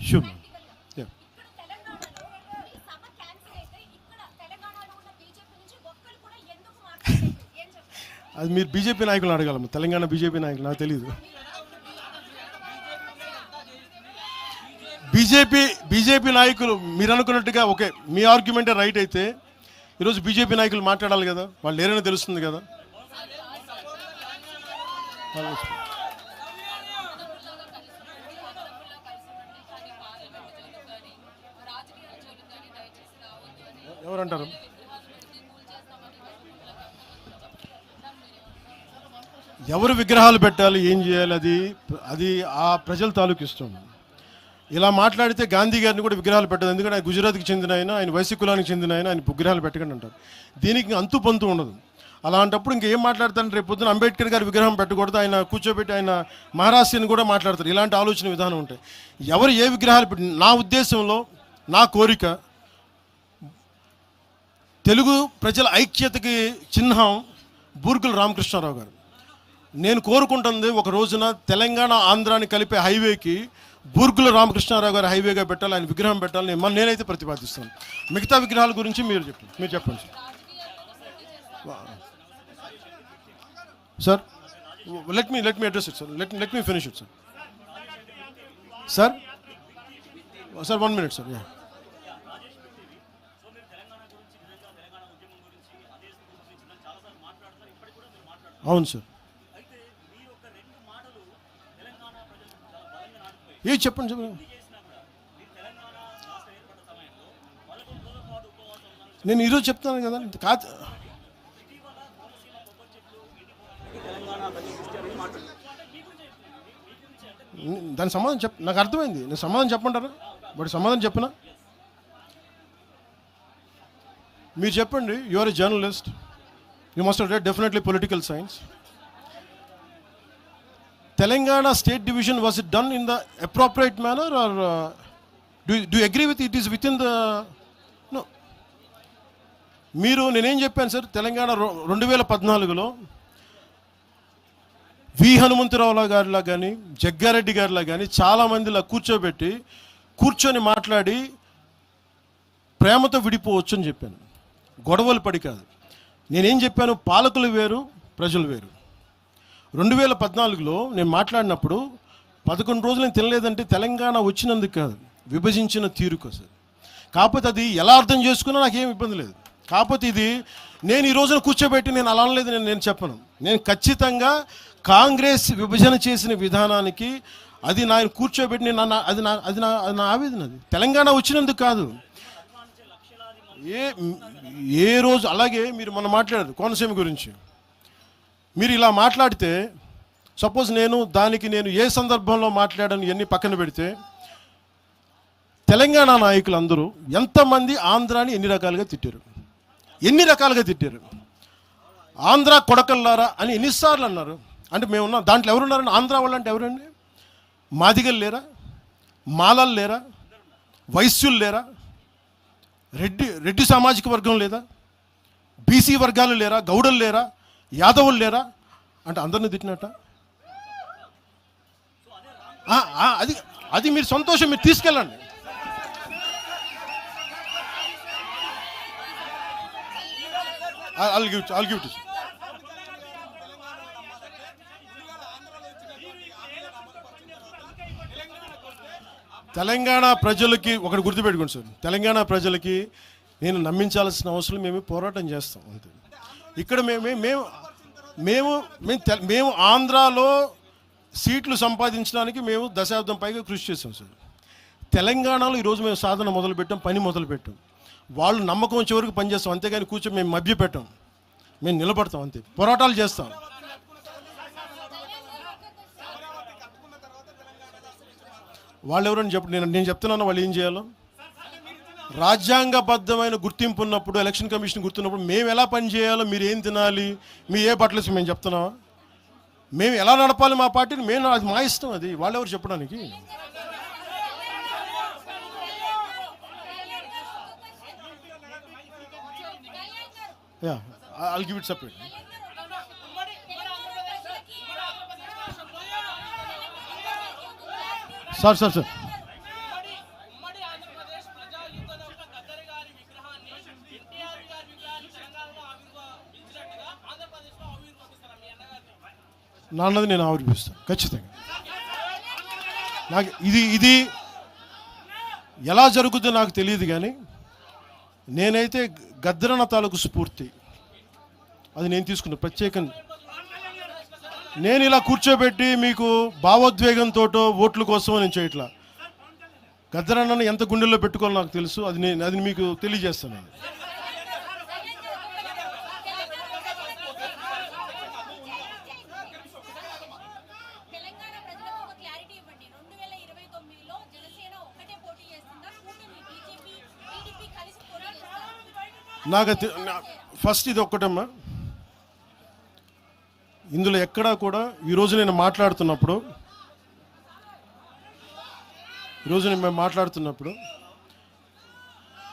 Speaker 1: షూర్. అది మీరు బీజేపీ నాయకులు అడగాలమ్మా. తెలంగాణ బీజేపీ నాయకులు నాకు తెలియదు. బీజేపీ నాయకులు మీరు అనుకున్నట్టుగా ఓకే, మీ ఆర్గ్యుమెంటే రైట్ అయితే ఈరోజు బీజేపీ నాయకులు మాట్లాడాలి కదా, వాళ్ళు లేరని తెలుస్తుంది కదా. ఎవరంటారు? ఎవరు విగ్రహాలు పెట్టాలి, ఏం చేయాలి, అది ఆ ప్రజల తాలూకు ఇష్టం. ఇలా మాట్లాడితే గాంధీ గారిని కూడా విగ్రహాలు పెట్టదు. ఎందుకంటే ఆయన గుజరాత్కి చెందిన ఆయన వైశ్య కులానికి చెందిన ఆయన విగ్రహాలు పెట్టకండి అంటారు. దీనికి అంతు పొంతు ఉండదు. అలాంటప్పుడు ఇంకేం మాట్లాడతాను? రేపు పొద్దున అంబేద్కర్ గారి విగ్రహం పెట్టకూడదు, ఆయన కూర్చోబెట్టి ఆయన మహారాష్ట్రని కూడా మాట్లాడతారు. ఇలాంటి ఆలోచన విధానం ఉంటాయి. ఎవరు ఏ విగ్రహాలు పెట్టి, నా ఉద్దేశంలో నా కోరిక తెలుగు ప్రజల ఐక్యతకి చిహ్నం బూర్గుల రామకృష్ణారావు గారు. నేను కోరుకుంటుంది ఒక రోజున తెలంగాణ ఆంధ్రాని కలిపే హైవేకి బూర్గుల రామకృష్ణారావు గారు హైవేగా పెట్టాలి, ఆయన విగ్రహం పెట్టాలని నేనైతే ప్రతిపాదిస్తాను. మిగతా విగ్రహాల గురించి మీరు చెప్పండి sir. Let me address it sir. Let me finish it sir. Sir 1 minute sir. అవును సార్. చెప్పండి. నేను ఈరోజు చెప్తాను కదా, కాదు దాని సమాధానం నాకు అర్థమైంది. నేను సమాధానం చెప్పంటారా? బట్ సమాధానం చెప్పనా? మీరు చెప్పండి. You are a journalist, you must have read definitely political science. Telangana state division, was it done in the appropriate manner, or do you agree with it is within the no? మీరు నేనేం చెప్పాను sir, Telangana 2014లో Hanumantharao గారిలా కానీ జగ్గారెడ్డి గారిలా కానీ చాలామందిలా కూర్చొని మాట్లాడి ప్రేమతో విడిపోవచ్చు అని చెప్పాను. గొడవలు పడి కాదు. నేనేం చెప్పాను, పాలకులు వేరు, ప్రజలు వేరు. 2014లో నేను మాట్లాడినప్పుడు 11 రోజులు నేను తినలేదంటే తెలంగాణ వచ్చినందుకు కాదు, విభజించిన తీరు కోసం. కాకపోతే అది ఎలా అర్థం చేసుకున్నా నాకేం ఇబ్బంది లేదు. కాకపోతే ఇది నేను ఈ రోజున కూర్చోబెట్టి నేను అలా అనలేదు, నేను చెప్పను. నేను ఖచ్చితంగా కాంగ్రెస్ విభజన చేసిన విధానానికి అది నా కూర్చోబెట్టి నేను అది నా ఆవేదన. అది తెలంగాణ వచ్చినందుకు కాదు. ఏ రోజు అలాగే మీరు మొన్న మాట్లాడారు కోనసీమ గురించి. మీరు ఇలా మాట్లాడితే సపోజ్ నేను ఏ సందర్భంలో మాట్లాడాను ఇవన్నీ పక్కన పెడితే, తెలంగాణ నాయకులు అందరూ ఎంతమంది ఆంధ్రాని ఎన్ని రకాలుగా తిట్టారు. ఆంధ్ర కొడకల్లారా అని ఎన్నిసార్లు అన్నారు. అంటే మేమున్నాం దాంట్లో ఎవరున్నారండి? ఆంధ్ర వాళ్ళు అంటే ఎవరండి? మాదిగలు లేరా? మాలలు లేరా? వైశ్యులు లేరా? రెడ్డి సామాజిక వర్గం లేదా? బీసీ వర్గాలు లేరా? గౌడలు లేరా? యాదవులు లేరా? అంటే అందరిని తిట్టినట్ట. అది మీరు సంతోషం, మీరు తీసుకెళ్ళండి. I'll give it to you. Telangana ప్రజలకి ఒకటి గుర్తుపెట్టుకోండి సార్, తెలంగాణ ప్రజలకి నేను నమ్మించాల్సిన అవసరం మేము పోరాటం చేస్తాం అంతే. ఇక్కడ మేము ఆంధ్రాలో సీట్లు సంపాదించడానికి మేము దశాబ్దం పైగా కృషి చేస్తాం సార్. తెలంగాణలో ఈరోజు మేము సాధన మొదలుపెట్టాం, పని మొదలుపెట్టాం. వాళ్ళు నమ్మకం వచ్చే వరకు పనిచేస్తాం, అంతేగాని కూర్చొని మేము మభ్యపెట్టాం. మేము నిలబడతాం అంతే, పోరాటాలు చేస్తాం. వాళ్ళు ఎవరని నేను చెప్తున్నాను వాళ్ళు ఏం చేయాలో. రాజ్యాంగబద్ధమైన గుర్తింపు ఉన్నప్పుడు, ఎలక్షన్ కమిషన్ గుర్తున్నప్పుడు మేము ఎలా పని చేయాలో, మీరు ఏం తినాలి, మీ ఏ బట్టలు మేము చెప్తున్నామా? మేము ఎలా నడపాలి మా పార్టీని అది మా ఇష్టం. అది వాళ్ళెవరు చెప్పడానికి. I'll give it separate. Sir. నాన్నది నేను ఆవిర్భిస్తాను ఖచ్చితంగా. నాకు ఇది ఎలా జరుగుతుందో నాకు తెలియదు, కానీ నేనైతే గద్దరన్న తాలూకు స్ఫూర్తి అది నేను తీసుకున్నా ప్రత్యేకంగా. నేను ఇలా కూర్చోబెట్టి మీకు భావోద్వేగంతో ఓట్ల కోసం నేను చేయట్లా. గద్దరన్నను ఎంత గుండెల్లో పెట్టుకోవాలో నాకు తెలుసు. అది మీకు తెలియజేస్తాను. నాకు ఫస్ట్ ఇది ఒక్కటమ్మా, ఇందులో ఎక్కడా కూడా ఈరోజు నేను మాట్లాడుతున్నప్పుడు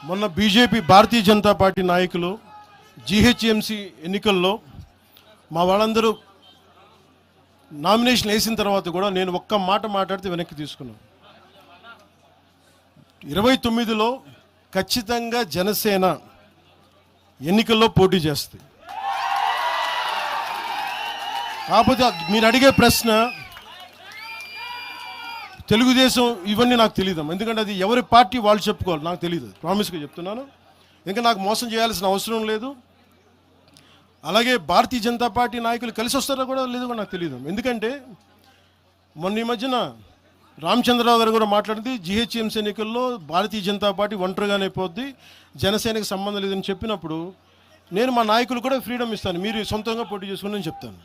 Speaker 1: మొన్న బీజేపీ భారతీయ జనతా పార్టీ నాయకులు జీహెచ్ఎంసీ ఎన్నికల్లో మా వాళ్ళందరూ నామినేషన్ వేసిన తర్వాత కూడా నేను ఒక్క మాట మాట్లాడితే వెనక్కి తీసుకున్నాను. 29లో ఖచ్చితంగా జనసేన ఎన్నికల్లో పోటీ చేస్తుంది. కాకపోతే మీరు అడిగే ప్రశ్న తెలుగుదేశం ఇవన్నీ నాకు తెలియదు, ఎందుకంటే అది ఎవరి పార్టీ వాళ్ళు చెప్పుకోవాలి, నాకు తెలియదు. ప్రామిస్గా చెప్తున్నాను, ఇంకా నాకు మోసం చేయాల్సిన అవసరం లేదు. అలాగే భారతీయ జనతా పార్టీ నాయకులు కలిసి వస్తారో కూడా లేదో కూడా నాకు తెలియదు. ఎందుకంటే మొన్న ఈ మధ్యన రామచంద్రరావు గారు కూడా మాట్లాడింది, జీహెచ్ఎంసీ ఎన్నికల్లో భారతీయ జనతా పార్టీ ఒంటరిగానే పోద్ది, జనసేనకి సంబంధం లేదని చెప్పినప్పుడు నేను మా నాయకులు కూడా ఫ్రీడమ్ ఇస్తాను, మీరు సొంతంగా పోటీ చేసుకుని చెప్తాను.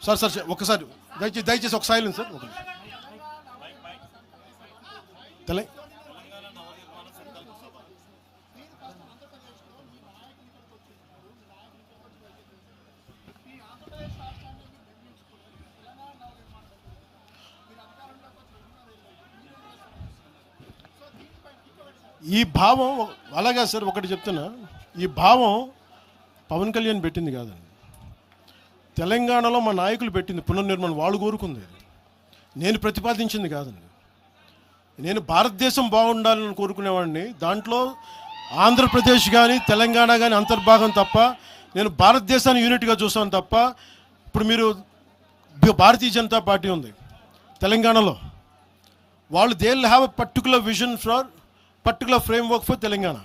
Speaker 1: సార్ ఒకసారి దయచేసి ఒక సైలెన్స్ సార్. ఒక ఈ భావం అలాగా సార్, ఒకటి చెప్తున్నా, ఈ భావం పవన్ కళ్యాణ్ పెట్టింది కాదండి, తెలంగాణలో మా నాయకులు పెట్టింది. పునర్నిర్మాణం వాళ్ళు కోరుకుంది, నేను ప్రతిపాదించింది కాదండి. నేను భారతదేశం బాగుండాలని కోరుకునేవాడిని, దాంట్లో ఆంధ్రప్రదేశ్ కానీ తెలంగాణ కానీ అంతర్భాగం తప్ప, నేను భారతదేశాన్ని యూనిట్గా చూస్తాను తప్ప. ఇప్పుడు మీరు భారతీయ జనతా పార్టీ ఉంది తెలంగాణలో, వాళ్ళు they will have a particular vision for particular framework for Telangana.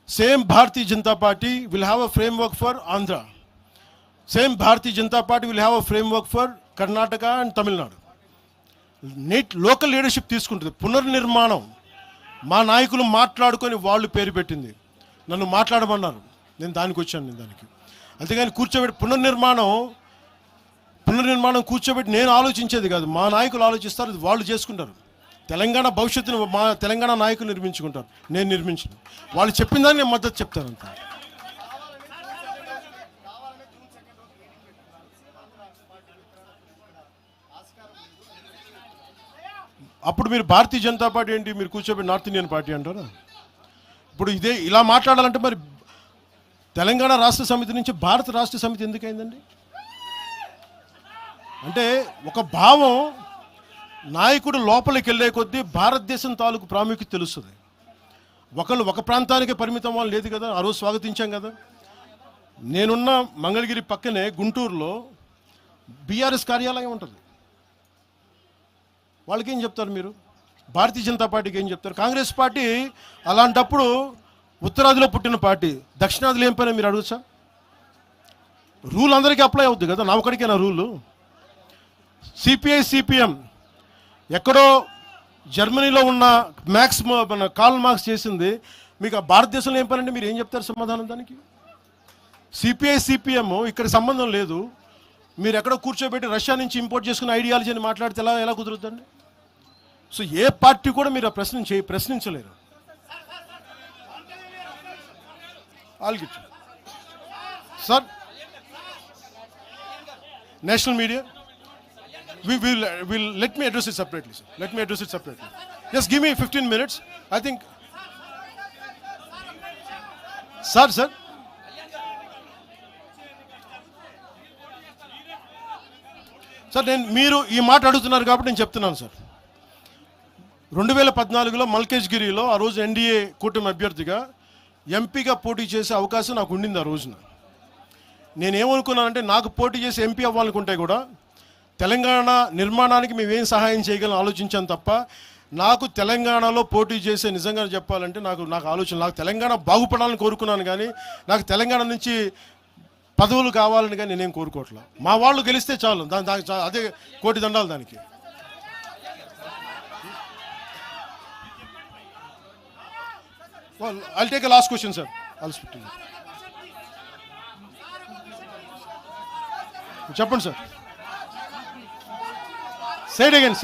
Speaker 1: Same Bharatiya Janata party will have a framework for Andhra. Same Bharatiya Janata party will have a framework for Karnataka and Tamil Nadu. Local leadership తీసుకుంటుంది. పునర్నిర్మాణం మా నాయకులు మాట్లాడుకొని వాళ్ళు పేరు పెట్టింది, నన్ను మాట్లాడమన్నారు, నేను దానికి వచ్చాను. నేను దానికి అంతేగాని కూర్చోబెట్టి పునర్నిర్మాణం కూర్చోబెట్టి నేను ఆలోచించేది కాదు, మా నాయకులు ఆలోచిస్తారు, వాళ్ళు చేసుకుంటారు. తెలంగాణ భవిష్యత్తును మా తెలంగాణ నాయకులు నిర్మించుకుంటారు, నేను నిర్మించను. వాళ్ళు చెప్పిన దాన్ని నేను మద్దతు చెప్తాను అంత. అప్పుడు మీరు భారతీయ జనతా పార్టీ ఏంటి, మీరు కూర్చోబెట్టి నార్త్ ఇండియన్ పార్టీ అంటారా? ఇప్పుడు ఇదే ఇలా మాట్లాడాలంటే మరి తెలంగాణ రాష్ట్ర సమితి నుంచి భారత రాష్ట్ర సమితి ఎందుకైందండి? అంటే ఒక భావం నాయకుడు లోపలికి వెళ్ళే కొద్దీ భారతదేశం తాలూకు ప్రాముఖ్యత తెలుస్తుంది. ఒకళ్ళు ఒక ప్రాంతానికే పరిమితం వాళ్ళు లేదు కదా. ఆ రోజు స్వాగతించాం కదా. నేనున్న మంగళగిరి పక్కనే గుంటూరులో బీఆర్ఎస్ కార్యాలయం ఉంటుంది. వాళ్ళకి ఏం చెప్తారు మీరు? భారతీయ జనతా పార్టీకి ఏం చెప్తారు? కాంగ్రెస్ పార్టీ అలాంటప్పుడు ఉత్తరాదిలో పుట్టిన పార్టీ, దక్షిణాదిలో ఏం పని మీరు అడగచ్చా? రూల్ అందరికీ అప్లై అవుద్ది కదా, నా ఒకడికేనా రూలు? సిపిఐ సిపిఎం ఎక్కడో జర్మనీలో ఉన్న మన కార్ల్ మార్క్స్ చేసింది, మీకు ఆ భారతదేశంలో ఏం పని అంటే మీరు ఏం చెప్తారు సమాధానం దానికి? సిపిఐ సిపిఎం ఇక్కడ సంబంధం లేదు, మీరు ఎక్కడో కూర్చోబెట్టి రష్యా నుంచి ఇంపోర్ట్ చేసుకున్న ఐడియాలజీ అని మాట్లాడితే ఎలా కుదురుతుందండి? సో ఏ పార్టీ కూడా మీరు ఆ ప్రశ్నించలేరు. ఆల్గిచ్చు sir, national media will let me address it separately, sir. Let me address it separately. Just give me 15 minutes. I think, sir, నేను మీరు ఈ మాట అడుగుతున్నారు కాబట్టి నేను చెప్తున్నాను సార్. 2014లో మల్కేజ్గిరిలో ఆ రోజు ఎన్డీఏ కూటమి అభ్యర్థిగా ఎంపీగా పోటీ చేసే అవకాశం నాకు ఉండింది. ఆ రోజున నేనేమనుకున్నానంటే, నాకు పోటీ చేసి ఎంపీ అవ్వాలనుకుంటే కూడా తెలంగాణ నిర్మాణానికి మేమేం సహాయం చేయగలం ఆలోచించాను తప్ప, నాకు తెలంగాణలో పోటీ చేసే, నిజంగా చెప్పాలంటే నాకు ఆలోచన, నాకు తెలంగాణ బాగుపడాలని కోరుకున్నాను కానీ నాకు తెలంగాణ నుంచి పదవులు కావాలని కానీ నేనేం కోరుకోవట్లేదు. మా వాళ్ళు గెలిస్తే చాలు, దానికి అదే కోటి దండాలు దానికి. I'll take a last question, sir. I'll speak to you. చెప్పండి సార్. Say it again.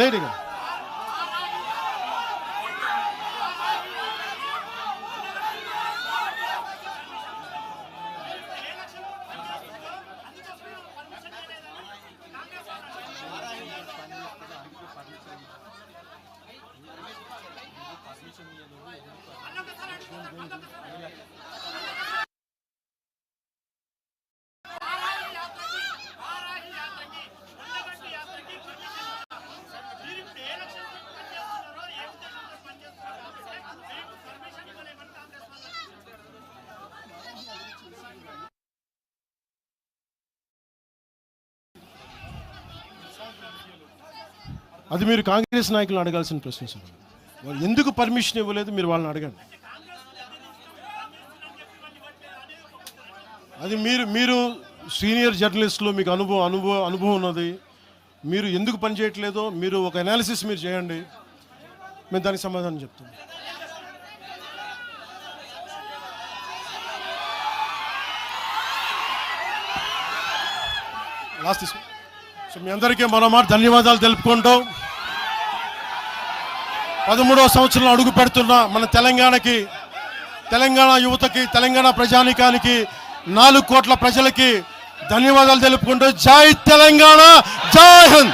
Speaker 1: అది మీరు కాంగ్రెస్ నాయకులను అడగాల్సిన ప్రశ్న సార్. వాళ్ళు ఎందుకు పర్మిషన్ ఇవ్వలేదు మీరు వాళ్ళని అడగండి. అది మీరు సీనియర్ జర్నలిస్టులు, మీకు అనుభవం ఉన్నది, మీరు ఎందుకు పని చేయట్లేదో మీరు ఒక అనాలిసిస్ మీరు చేయండి, మేము దానికి సమాధానం చెప్తాం. లాస్ట్ తీసుకో. సో మీ అందరికీ మరోమారు ధన్యవాదాలు తెలుపుకుంటాం. 13వ సంవత్సరంలో అడుగు పెడుతున్న మన తెలంగాణకి, తెలంగాణ యువతకి, తెలంగాణ ప్రజానీకానికి, 4 కోట్ల ప్రజలకి ధన్యవాదాలు తెలుపుకుంటూ జై తెలంగాణ, జై హింద్.